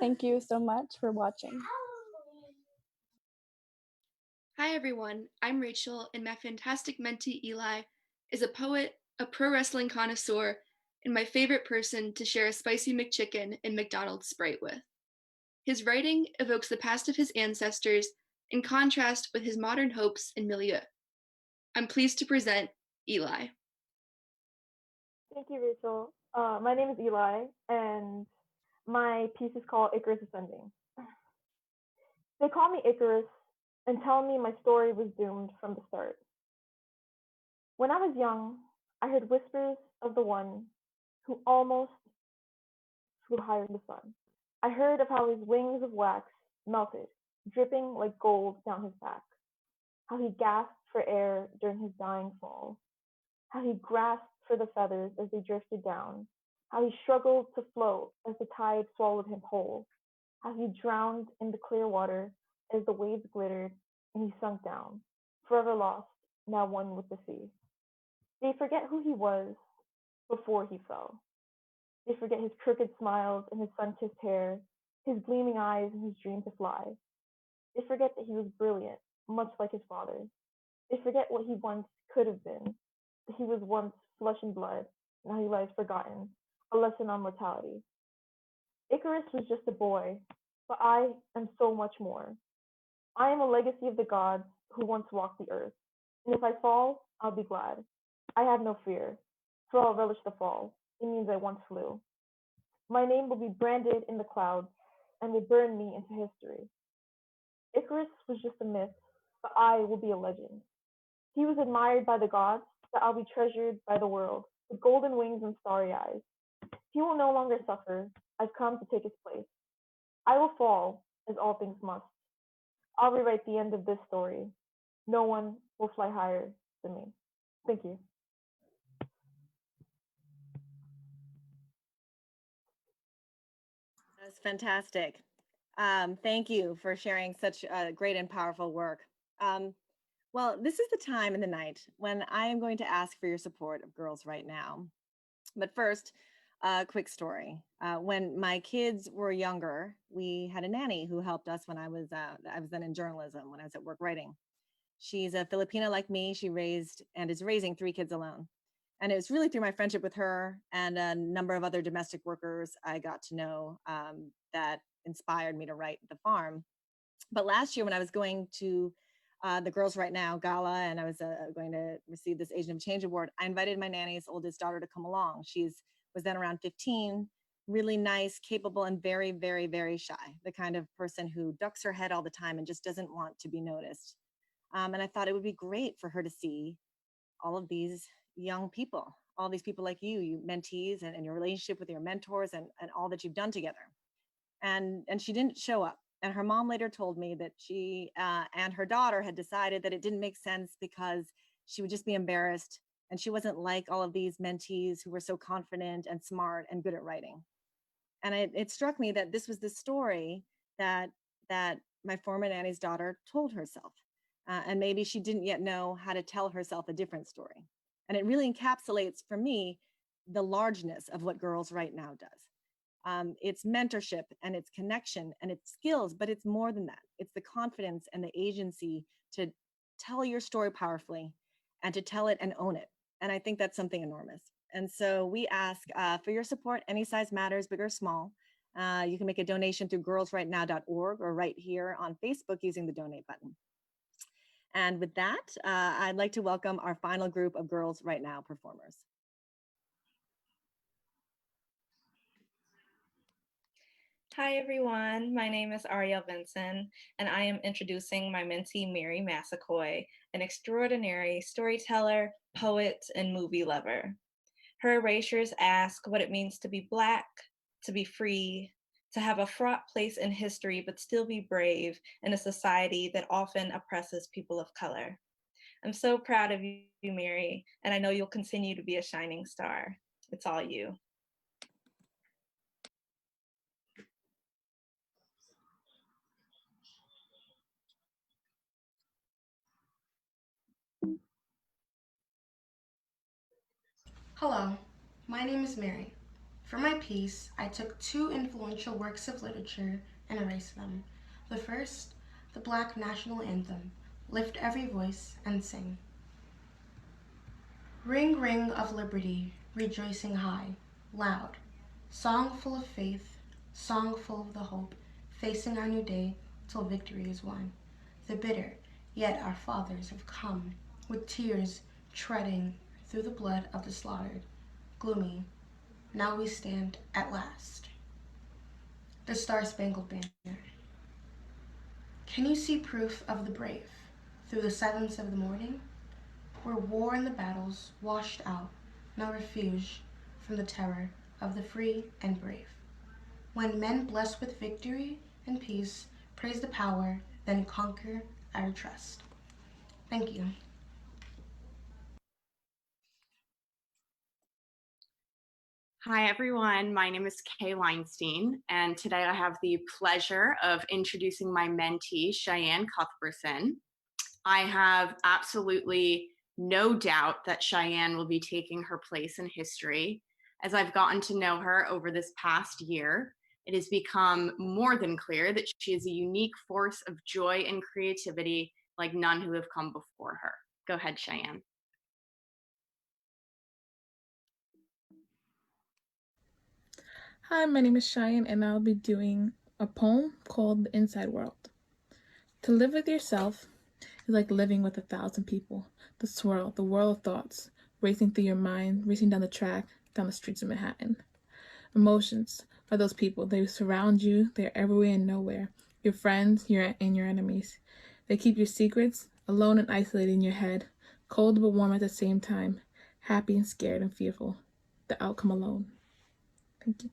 Thank you so much for watching. Hi everyone, I'm Rachel, and my fantastic mentee Eli is a poet, a pro wrestling connoisseur, and my favorite person to share a spicy McChicken and McDonald's Sprite with. His writing evokes the past of his ancestors in contrast with his modern hopes and milieu. I'm pleased to present Eli. Thank you, Rachel. My name is Eli, and my piece is called Icarus Ascending. They call me Icarus and tell me my story was doomed from the start. When I was young, I heard whispers of the one who almost flew higher than the sun. I heard of how his wings of wax melted, dripping like gold down his back, how he gasped for air during his dying fall, how he grasped for the feathers as they drifted down, how he struggled to float as the tide swallowed him whole, how he drowned in the clear water as the waves glittered and he sunk down, forever lost, now one with the sea. They forget who he was before he fell. They forget his crooked smiles and his sun-kissed hair, his gleaming eyes, and his dream to fly. They forget that he was brilliant, much like his father. They forget what he once could have been, that he was once flesh and blood, now he lies forgotten, a lesson on mortality. Icarus was just a boy, but I am so much more. I am a legacy of the gods who once walked the earth, and if I fall, I'll be glad. I have no fear, for I'll relish the fall. It means I once flew. My name will be branded in the clouds and will burn me into history. Icarus was just a myth, but I will be a legend. He was admired by the gods, but I'll be treasured by the world, with golden wings and starry eyes. He will no longer suffer. I've come to take his place. I will fall, as all things must. I'll rewrite the end of this story. No one will fly higher than me. Thank you. That's fantastic. Thank you for sharing such great and powerful work. Well, this is the time in the night when I am going to ask for your support of Girls Right Now. But first, a quick story. When my kids were younger, we had a nanny who helped us when I was then in journalism, when I was at work writing. She's a Filipina like me. She raised and is raising 3 kids alone. And it was really through my friendship with her and a number of other domestic workers I got to know that inspired me to write The Farm. But last year when I was going to the Girls Right Now gala and I was going to receive this Agent of Change award, I invited my nanny's oldest daughter to come along. She was then around 15, really nice, capable, and very, very, very shy, the kind of person who ducks her head all the time and just doesn't want to be noticed. And I thought it would be great for her to see all of these young people, all these people like you mentees and your relationship with your mentors and all that you've done together. And she didn't show up. And her mom later told me that she and her daughter had decided that it didn't make sense because she would just be embarrassed and she wasn't like all of these mentees who were so confident and smart and good at writing. And it struck me that this was the story that my former nanny's daughter told herself. And maybe she didn't yet know how to tell herself a different story. And it really encapsulates for me the largeness of what Girls Right Now does. It's mentorship and it's connection and it's skills, but it's more than that. It's the confidence and the agency to tell your story powerfully and to tell it and own it. And I think that's something enormous. And so we ask for your support. Any size matters, big or small. You can make a donation through girlsrightnow.org or right here on Facebook using the donate button. And with that, I'd like to welcome our final group of Girls Right Now performers. Hi everyone, my name is Ariel Vinson, and I am introducing my mentee Mary Massacoy, an extraordinary storyteller, poet, and movie lover. Her erasures ask what it means to be Black, to be free, to have a fraught place in history, but still be brave in a society that often oppresses people of color. I'm so proud of you, Mary, and I know you'll continue to be a shining star. It's all you. Hello, my name is Mary. For my piece, I took 2 influential works of literature and erased them. The first, the Black National Anthem, Lift Every Voice and Sing. Ring, ring of liberty, rejoicing high, loud, song full of faith, song full of the hope, facing our new day till victory is won. The bitter, yet our fathers have come, with tears treading through the blood of the slaughtered. Gloomy, now we stand at last. The Star-Spangled Banner. Can you see proof of the brave through the silence of the morning? Where war and the battles washed out, no refuge from the terror of the free and brave. When men blessed with victory and peace praise the power, then conquer our trust. Thank you. Hi everyone, my name is Kay Weinstein, and today I have the pleasure of introducing my mentee, Cheyenne Cuthbertson. I have absolutely no doubt that Cheyenne will be taking her place in history. As I've gotten to know her over this past year, it has become more than clear that she is a unique force of joy and creativity like none who have come before her. Go ahead, Cheyenne. Hi, my name is Cheyenne, and I'll be doing a poem called The Inside World. To live with yourself is like living with 1,000 people. The swirl, the whirl of thoughts, racing through your mind, racing down the track, down the streets of Manhattan. Emotions are those people. They surround you. They're everywhere and nowhere. Your friends, and your enemies. They keep your secrets, alone and isolated in your head, cold but warm at the same time, happy and scared and fearful. The outcome alone. Thank you.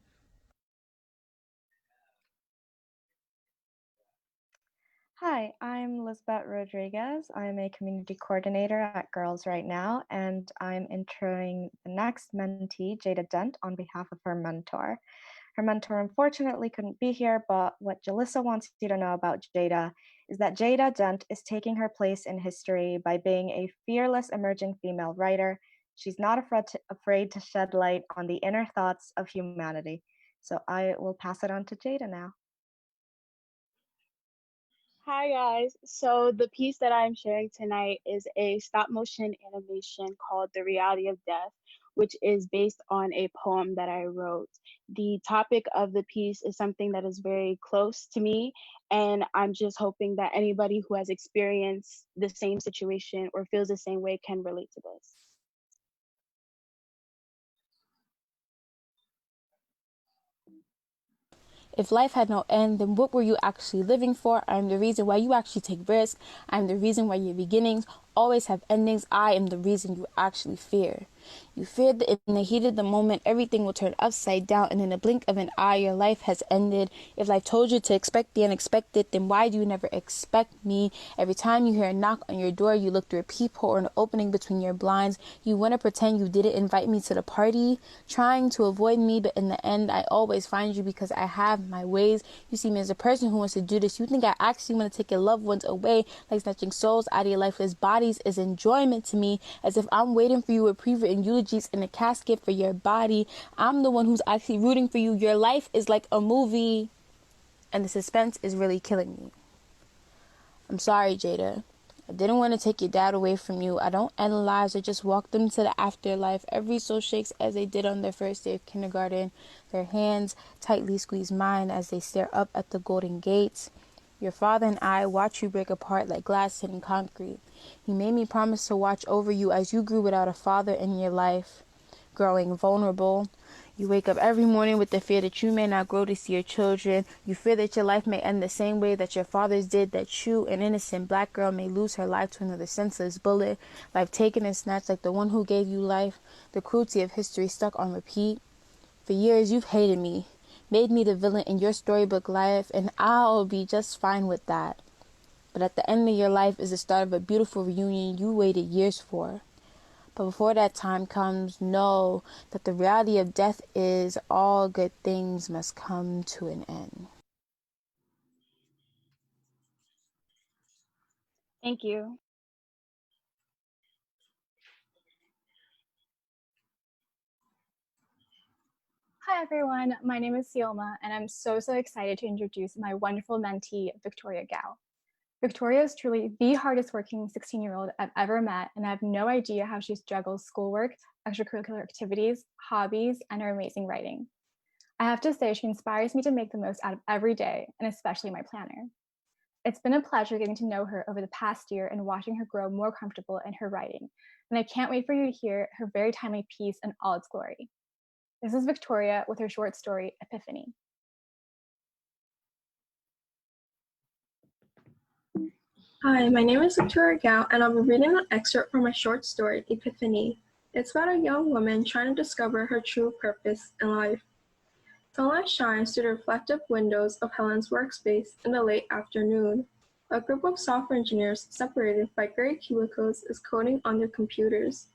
Hi, I'm Lisbeth Rodriguez. I'm a community coordinator at Girls Right Now, and I'm introing the next mentee, Jada Dent, on behalf of her mentor. Her mentor unfortunately couldn't be here, but what Jalissa wants you to know about Jada is that Jada Dent is taking her place in history by being a fearless emerging female writer. She's not afraid to shed light on the inner thoughts of humanity. So I will pass it on to Jada now. Hi guys. So the piece that I'm sharing tonight is a stop motion animation called The Reality of Death, which is based on a poem that I wrote. The topic of the piece is something that is very close to me, and I'm just hoping that anybody who has experienced the same situation or feels the same way can relate to this. If life had no end, then what were you actually living for? I'm the reason why you actually take risks. I'm the reason why your beginnings always have endings. I am the reason you actually fear. You feared that in the heat of the moment, everything will turn upside down, and in a blink of an eye, your life has ended. If life told you to expect the unexpected, then why do you never expect me? Every time you hear a knock on your door, you look through a peephole or an opening between your blinds. You want to pretend you didn't invite me to the party, trying to avoid me, but in the end, I always find you because I have my ways. You see me as a person who wants to do this. You think I actually want to take your loved ones away, like snatching souls out of your lifeless bodies is enjoyment to me, as if I'm waiting for you with pre-written eulogies in a casket for your body. I'm the one who's actually rooting for you. Your life is like a movie, and the suspense is really killing me. I'm sorry, Jada. I didn't want to take your dad away from you. I don't end lives. I just walk them to the afterlife. Every soul shakes as they did on their first day of kindergarten. Their hands tightly squeeze mine as they stare up at the golden gates. Your father and I watch you break apart like glass hitting concrete. He made me promise to watch over you as you grew without a father in your life, growing vulnerable. You wake up every morning with the fear that you may not grow to see your children. You fear that your life may end the same way that your father's did, that you, an innocent black girl, may lose her life to another senseless bullet, life taken and snatched like the one who gave you life, the cruelty of history stuck on repeat. For years, you've hated me, made me the villain in your storybook life, and I'll be just fine with that. But at the end of your life is the start of a beautiful reunion you waited years for. But before that time comes, know that the reality of death is all good things must come to an end. Thank you. Hi everyone, my name is Sioma, and I'm so excited to introduce my wonderful mentee, Victoria Gao. Victoria is truly the hardest working 16-year-old I've ever met, and I have no idea how she juggles schoolwork, extracurricular activities, hobbies, and her amazing writing. I have to say she inspires me to make the most out of every day, and especially my planner. It's been a pleasure getting to know her over the past year and watching her grow more comfortable in her writing, and I can't wait for you to hear her very timely piece in all its glory. This is Victoria with her short story, Epiphany. Hi, my name is Victoria Gao, and I'll be reading an excerpt from my short story, Epiphany. It's about a young woman trying to discover her true purpose in life. Sunlight shines through the reflective windows of Helen's workspace in the late afternoon. A group of software engineers separated by gray cubicles is coding on their computers.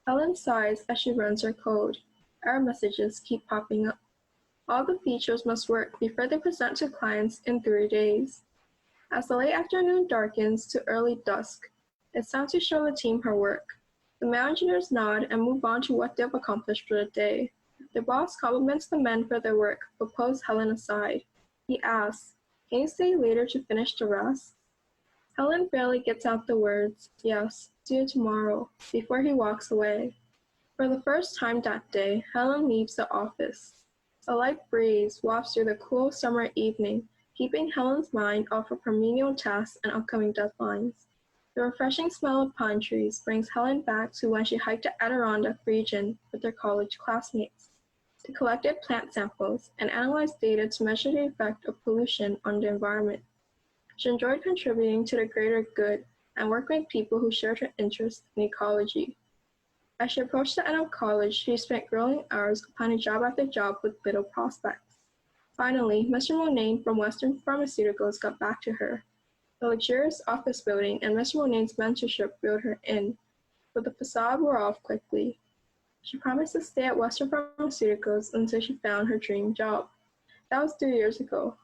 Helen sighs as she runs her code. Error messages keep popping up. All the features must work before they present to clients in 3 days. As the late afternoon darkens to early dusk, it's time to show the team her work. The male engineers nod and move on to what they've accomplished for the day. The boss compliments the men for their work, but pulls Helen aside. He asks, "Can you stay later to finish the rest?" Helen barely gets out the words, "Yes, see you tomorrow," before he walks away. For the first time that day, Helen leaves the office. A light breeze wafts through the cool summer evening, keeping Helen's mind off of her menial tasks and upcoming deadlines. The refreshing smell of pine trees brings Helen back to when she hiked the Adirondack region with her college classmates. They collected plant samples and analyzed data to measure the effect of pollution on the environment. She enjoyed contributing to the greater good and working with people who shared her interest in ecology. As she approached the end of college, she spent grueling hours applying job after job with little prospects. Finally, Mr. Monet from Western Pharmaceuticals got back to her. The luxurious office building and Mr. Monet's mentorship reeled her in, but the facade wore off quickly. She promised to stay at Western Pharmaceuticals until she found her dream job. That was 3 years ago.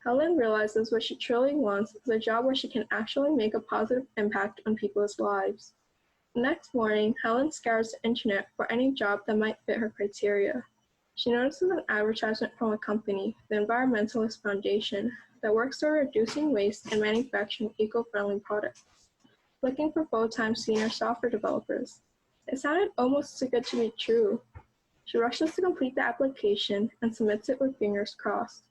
Helen realizes what she truly wants is a job where she can actually make a positive impact on people's lives. The next morning, Helen scours the internet for any job that might fit her criteria. She notices an advertisement from a company, the Environmentalist Foundation, that works toward reducing waste and manufacturing eco-friendly products, looking for full-time senior software developers. It sounded almost too good to be true. She rushes to complete the application and submits it with fingers crossed.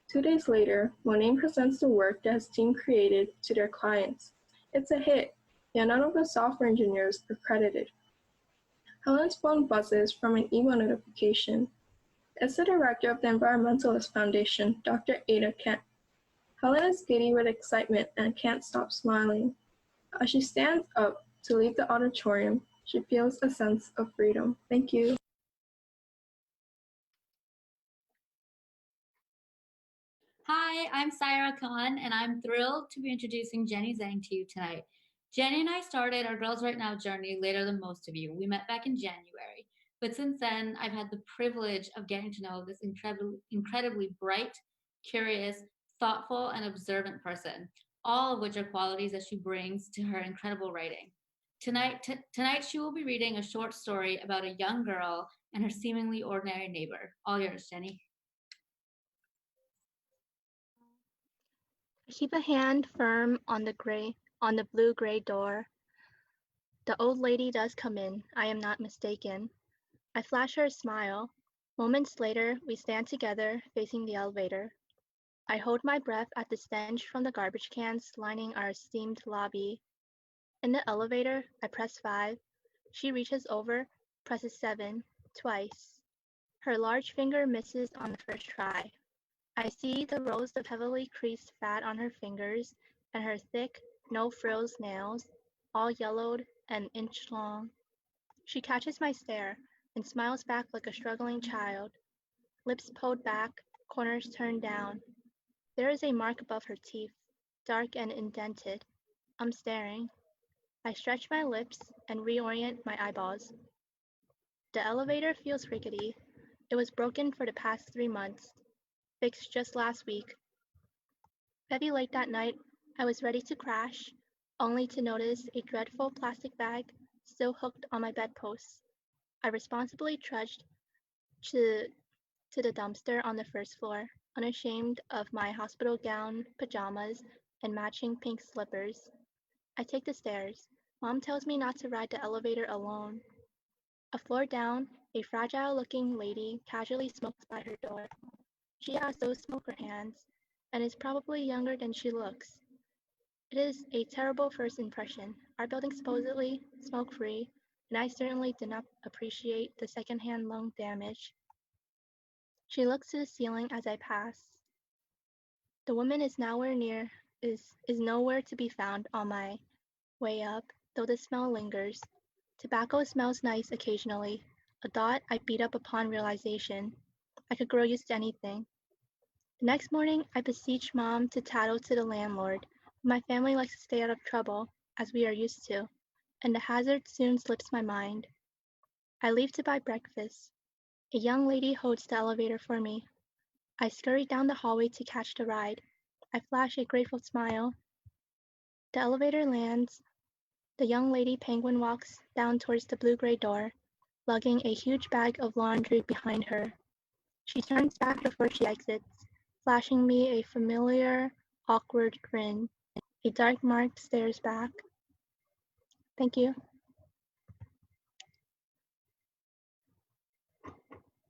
2 days later, Monet presents the work that his team created to their clients. It's a hit, yet none of the software engineers are credited. Helen's phone buzzes from an email notification. It's the director of the Environmentalist Foundation, Dr. Ada Kent. Helen is giddy with excitement and can't stop smiling. As she stands up to leave the auditorium, she feels a sense of freedom. Thank you. Hi, I'm Syra Khan, and I'm thrilled to be introducing Jenny Zhang to you tonight. Jenny and I started our Girls Right Now journey later than most of you. We met back in January, but since then, I've had the privilege of getting to know this incredibly bright, curious, thoughtful, and observant person, all of which are qualities that she brings to her incredible writing. Tonight, she will be reading a short story about a young girl and her seemingly ordinary neighbor. All yours, Jenny. I keep a hand firm on the blue-gray door. The old lady does come in, I am not mistaken. I flash her a smile. Moments later, we stand together, facing the elevator. I hold my breath at the stench from the garbage cans lining our steamed lobby. In the elevator, I press 5. She reaches over, presses 7, twice. Her large finger misses on the first try. I see the rows of heavily creased fat on her fingers and her thick, no-frills nails, all yellowed and inch long. She catches my stare and smiles back like a struggling child, lips pulled back, corners turned down. There is a mark above her teeth, dark and indented. I'm staring. I stretch my lips and reorient my eyeballs. The elevator feels rickety. It was broken for the past 3 months, fixed just last week. Very late that night, I was ready to crash, only to notice a dreadful plastic bag still hooked on my bedpost. I responsibly trudged to the dumpster on the first floor, unashamed of my hospital gown, pajamas, and matching pink slippers. I take the stairs. Mom tells me not to ride the elevator alone. A floor down, a fragile-looking lady casually smokes by her door. She has those smoker hands, and is probably younger than she looks. It is a terrible first impression. Our building supposedly smoke-free, and I certainly did not appreciate the secondhand lung damage. She looks to the ceiling as I pass. The woman is nowhere to be found on my way up, though the smell lingers. Tobacco smells nice occasionally, a thought I beat up upon realization. I could grow used to anything. The next morning, I beseech Mom to tattle to the landlord. My family likes to stay out of trouble, as we are used to, and the hazard soon slips my mind. I leave to buy breakfast. A young lady holds the elevator for me. I scurry down the hallway to catch the ride. I flash a grateful smile. The elevator lands. The young lady penguin walks down towards the blue-gray door. lugging a huge bag of laundry behind her. She turns back before she exits, flashing me a familiar, awkward grin. A dark mark stares back. Thank you.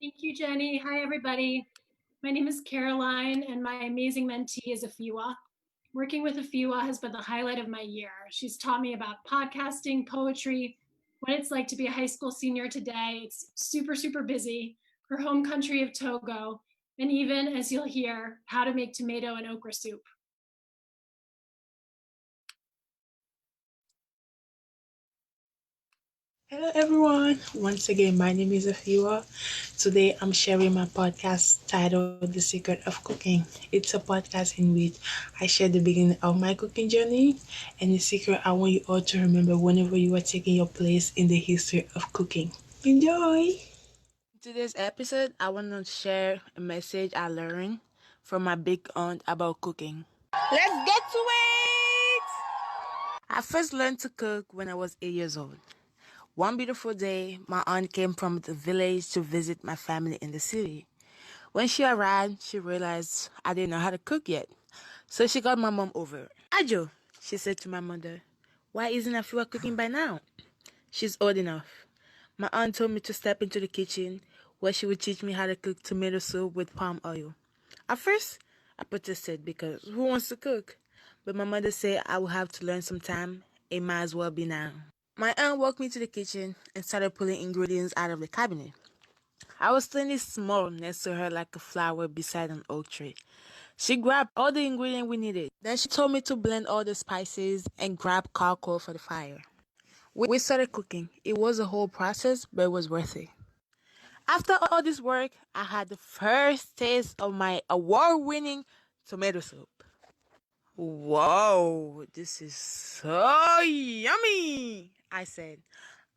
Thank you, Jenny. Hi, everybody. My name is Caroline, and my amazing mentee is Afiwa. Working with Afiwa has been the highlight of my year. She's taught me about podcasting, poetry, what it's like to be a high school senior today. It's super, super busy. Her home country of Togo, and even, as you'll hear, how to make tomato and okra soup. Hello everyone, once again my name is Afiwa. Today I'm sharing my podcast titled The Secret of Cooking. It's a podcast in which I share the beginning of my cooking journey and the secret I want you all to remember whenever you are taking your place in the history of cooking. Enjoy! In today's episode, I want to share a message I learned from my big aunt about cooking. Let's get to it! I first learned to cook when I was 8 years old. One beautiful day, my aunt came from the village to visit my family in the city. When she arrived, she realized I didn't know how to cook yet. So she called my mom over. Ajo, she said to my mother, why isn't Afua cooking by now? She's old enough. My aunt told me to step into the kitchen where she would teach me how to cook tomato soup with palm oil. At first, I protested because who wants to cook? But my mother said I would have to learn sometime. It might as well be now. My aunt walked me to the kitchen and started pulling ingredients out of the cabinet. I was standing small next to her like a flower beside an oak tree. She grabbed all the ingredients we needed. Then she told me to blend all the spices and grab charcoal for the fire. We started cooking. It was a whole process, but it was worth it. After all this work, I had the first taste of my award-winning tomato soup. Whoa, this is so yummy, I said.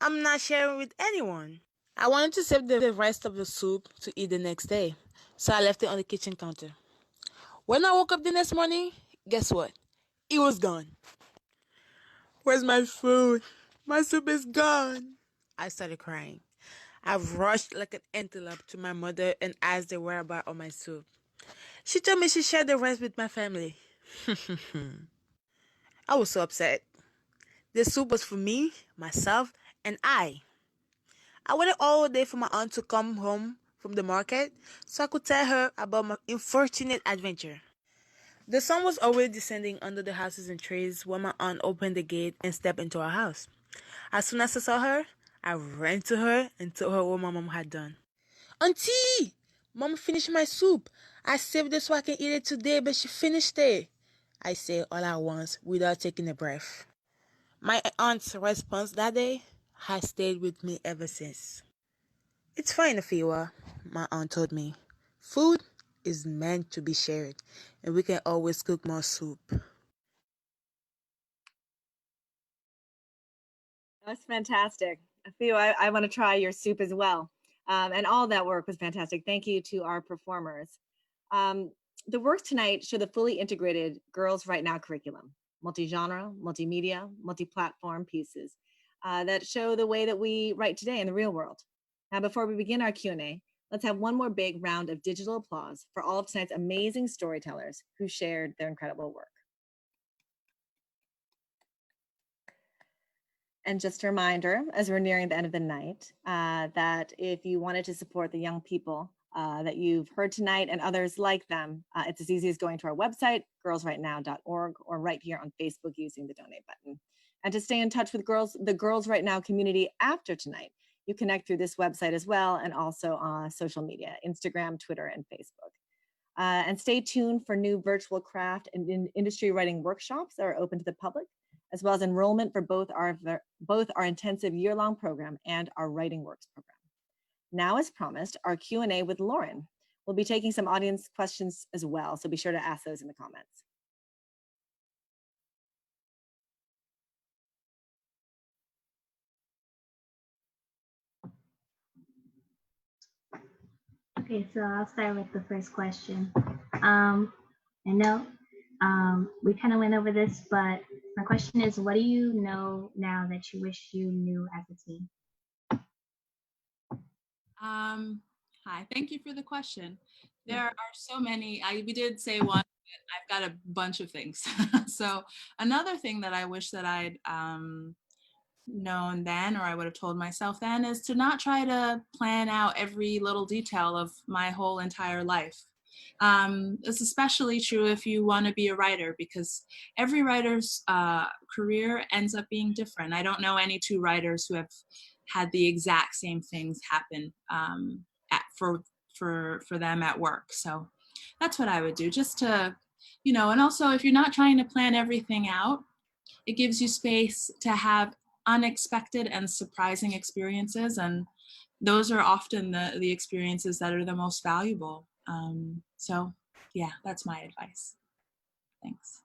I'm not sharing with anyone. I wanted to save the rest of the soup to eat the next day, so I left it on the kitchen counter. When I woke up the next morning, guess what? It was gone. Where's my food? My soup is gone. I started crying. I rushed like an antelope to my mother and asked the whereabouts of my soup. She told me she shared the rest with my family. I was so upset. The soup was for me, myself, and I. I waited all day for my aunt to come home from the market so I could tell her about my unfortunate adventure. The sun was already descending under the houses and trees when my aunt opened the gate and stepped into our house. As soon as I saw her, I ran to her and told her what my mom had done. Auntie! Mom finished my soup. I saved it so I can eat it today, but she finished it. I said all at once without taking a breath. My aunt's response that day has stayed with me ever since. It's fine, Afiwa, my aunt told me. Food is meant to be shared, and we can always cook more soup. That's fantastic. I want to try your soup as well. And all that work was fantastic. Thank you to our performers. The work tonight show the fully integrated Girls Right Now curriculum, multi-genre, multimedia, multi-platform pieces that show the way that we write today in the real world. Now, before we begin our Q&A, let's have one more big round of digital applause for all of tonight's amazing storytellers who shared their incredible work. And just a reminder, as we're nearing the end of the night, that if you wanted to support the young people that you've heard tonight and others like them, it's as easy as going to our website, girlsrightnow.org, or right here on Facebook using the donate button. And to stay in touch with the Girls Right Now community after tonight, you connect through this website as well, and also on social media, Instagram, Twitter, and Facebook. And stay tuned for new virtual craft and industry writing workshops that are open to the public, as well as enrollment for both our intensive year-long program and our Writing Works program. Now, as promised, our Q&A with Lauren. We'll be taking some audience questions as well, so be sure to ask those in the comments. Okay, so I'll start with the first question. I know we kind of went over this, but my question is, what do you know now that you wish you knew as a teen? Hi, thank you for the question. There are so many. We did say one, but I've got a bunch of things. So another thing that I wish that I'd known then, or I would have told myself then, is to not try to plan out every little detail of my whole entire life. It's especially true if you want to be a writer, because every writer's career ends up being different. I don't know any two writers who have had the exact same things happen for them at work. So that's what I would do, just to, and also if you're not trying to plan everything out, it gives you space to have unexpected and surprising experiences, and those are often the experiences that are the most valuable. So yeah, that's my advice. Thanks.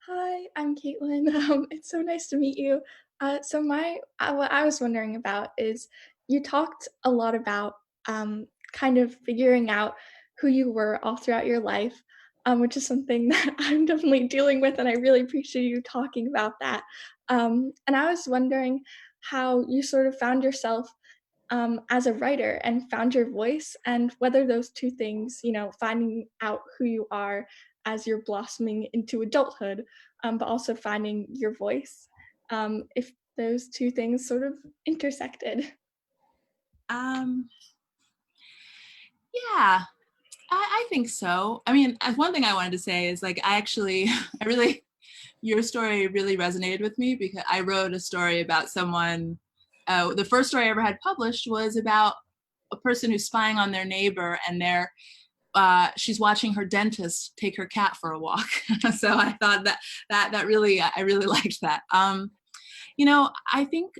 Hi, I'm Caitlin. It's so nice to meet you. What I was wondering about is you talked a lot about kind of figuring out who you were all throughout your life, which is something that I'm definitely dealing with, and I really appreciate you talking about that. And I was wondering how you sort of found yourself as a writer and found your voice, and whether those two things, finding out who you are as you're blossoming into adulthood, but also finding your voice, if those two things sort of intersected. Yeah, I think so. I mean, one thing I wanted to say is, like, your story really resonated with me, because I wrote a story about someone, the first story I ever had published was about a person who's spying on their neighbor, and she's watching her dentist take her cat for a walk. So I thought that really, I really liked that. I think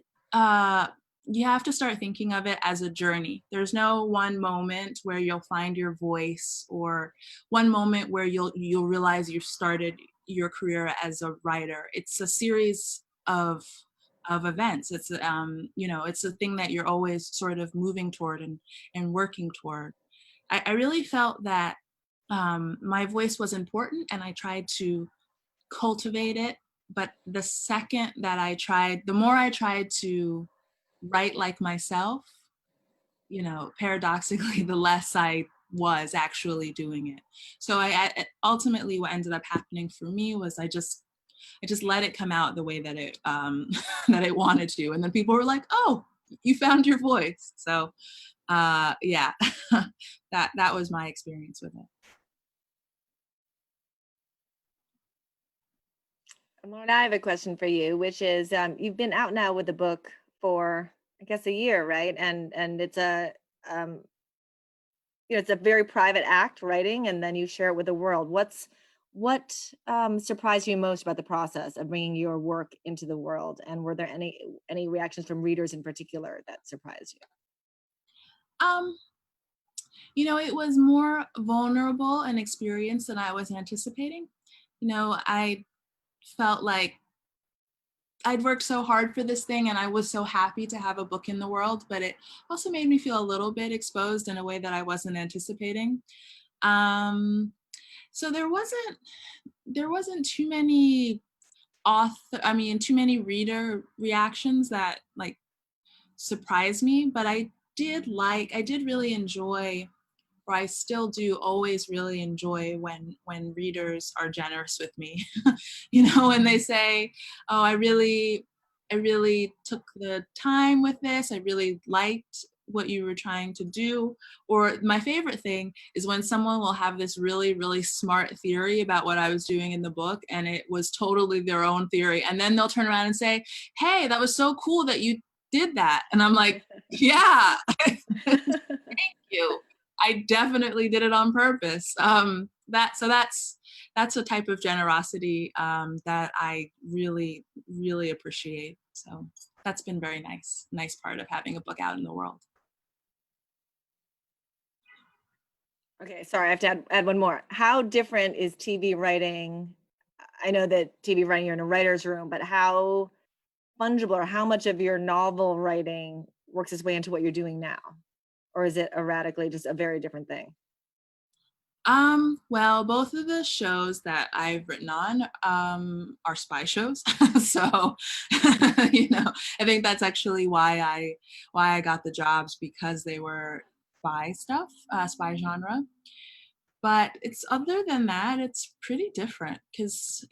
you have to start thinking of it as a journey. There's no one moment where you'll find your voice, or one moment where you'll realize you've started your career as a writer. It's a series of events. It's it's a thing that you're always sort of moving toward and working toward. I really felt that my voice was important, and I tried to cultivate it. But the more I tried to write like myself, paradoxically, the less I was actually doing it. So I ultimately, what ended up happening for me was I just let it come out the way that it that I wanted to, and then people were like, "Oh, you found your voice." So yeah, that was my experience with it. Lauren, I have a question for you, which is, you've been out now with the book for, I guess, a year, right? And it's it's a very private act, writing, and then you share it with the world. What surprised you most about the process of bringing your work into the world? And were there any reactions from readers in particular that surprised you? It was more vulnerable an experience than I was anticipating. I felt like I'd worked so hard for this thing, and I was so happy to have a book in the world, but it also made me feel a little bit exposed in a way that I wasn't anticipating. So there wasn't too many too many reader reactions that like surprised me, but I did really enjoy, or I still do always really enjoy when readers are generous with me. When they say, "Oh, I really took the time with this. I really liked what you were trying to do." Or my favorite thing is when someone will have this really, really smart theory about what I was doing in the book, and it was totally their own theory. And then they'll turn around and say, "Hey, that was so cool that you did that." And I'm like, "Yeah, thank you. I definitely did it on purpose." That's a type of generosity that I really, really appreciate. So that's been very nice part of having a book out in the world. Okay, sorry, I have to add one more. How different is TV writing? I know that TV writing, you're in a writer's room, but how fungible, or how much of your novel writing works its way into what you're doing now? Or is it just a very different thing? Well, both of the shows that I've written on are spy shows. So, I think that's actually why I got the jobs, because they were spy stuff, spy genre. But it's other than that, it's pretty different because,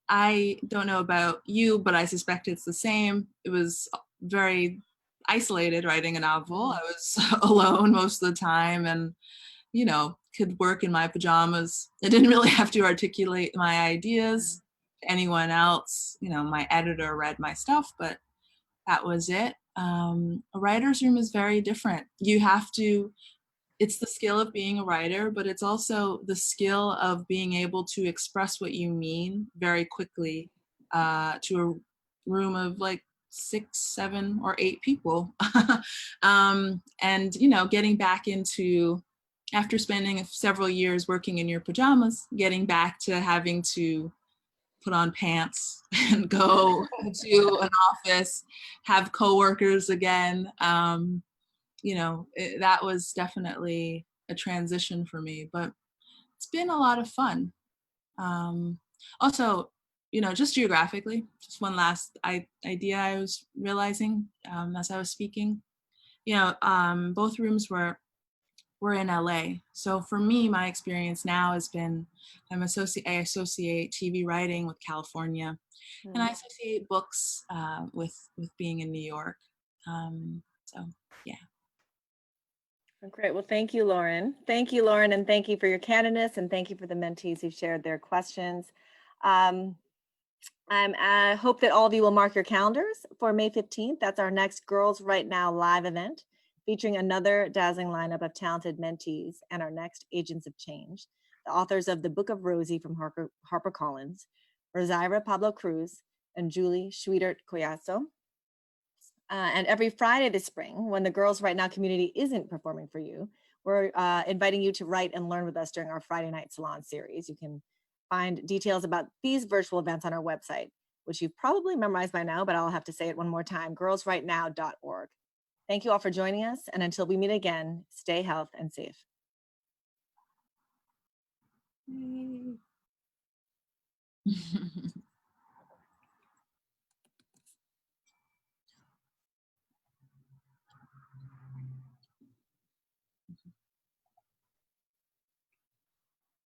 I don't know about you, but I suspect it's the same. It was very isolated writing a novel. I was alone most of the time and, could work in my pajamas. I didn't really have to articulate my ideas to anyone else. My editor read my stuff, but that was it. A writer's room is very different. It's the skill of being a writer, but it's also the skill of being able to express what you mean very quickly to a room of like 6, 7, or 8 people. And, getting back into, after spending several years working in your pajamas, getting back to having to put on pants and go to an office, have coworkers again. That was definitely a transition for me, but it's been a lot of fun. Also, just geographically, just one last idea I was realizing as I was speaking. Both rooms were in LA. So for me, my experience now has been I associate TV writing with California, and I associate books with being in New York. So yeah. Great. Well, thank you, Lauren. Thank you, Lauren, and thank you for your candidness, and thank you for the mentees who shared their questions. I hope that all of you will mark your calendars for May 15th. That's our next Girls Right Now live event, featuring another dazzling lineup of talented mentees and our next Agents of Change, the authors of The Book of Rosie from HarperCollins, Rosaira Pablo Cruz, and Julie Schwietert Collazo. And every Friday this spring, when the Girls Right Now community isn't performing for you, we're inviting you to write and learn with us during our Friday Night Salon series. You can find details about these virtual events on our website, which you've probably memorized by now, but I'll have to say it one more time, girlsrightnow.org. Thank you all for joining us, and until we meet again, stay healthy and safe.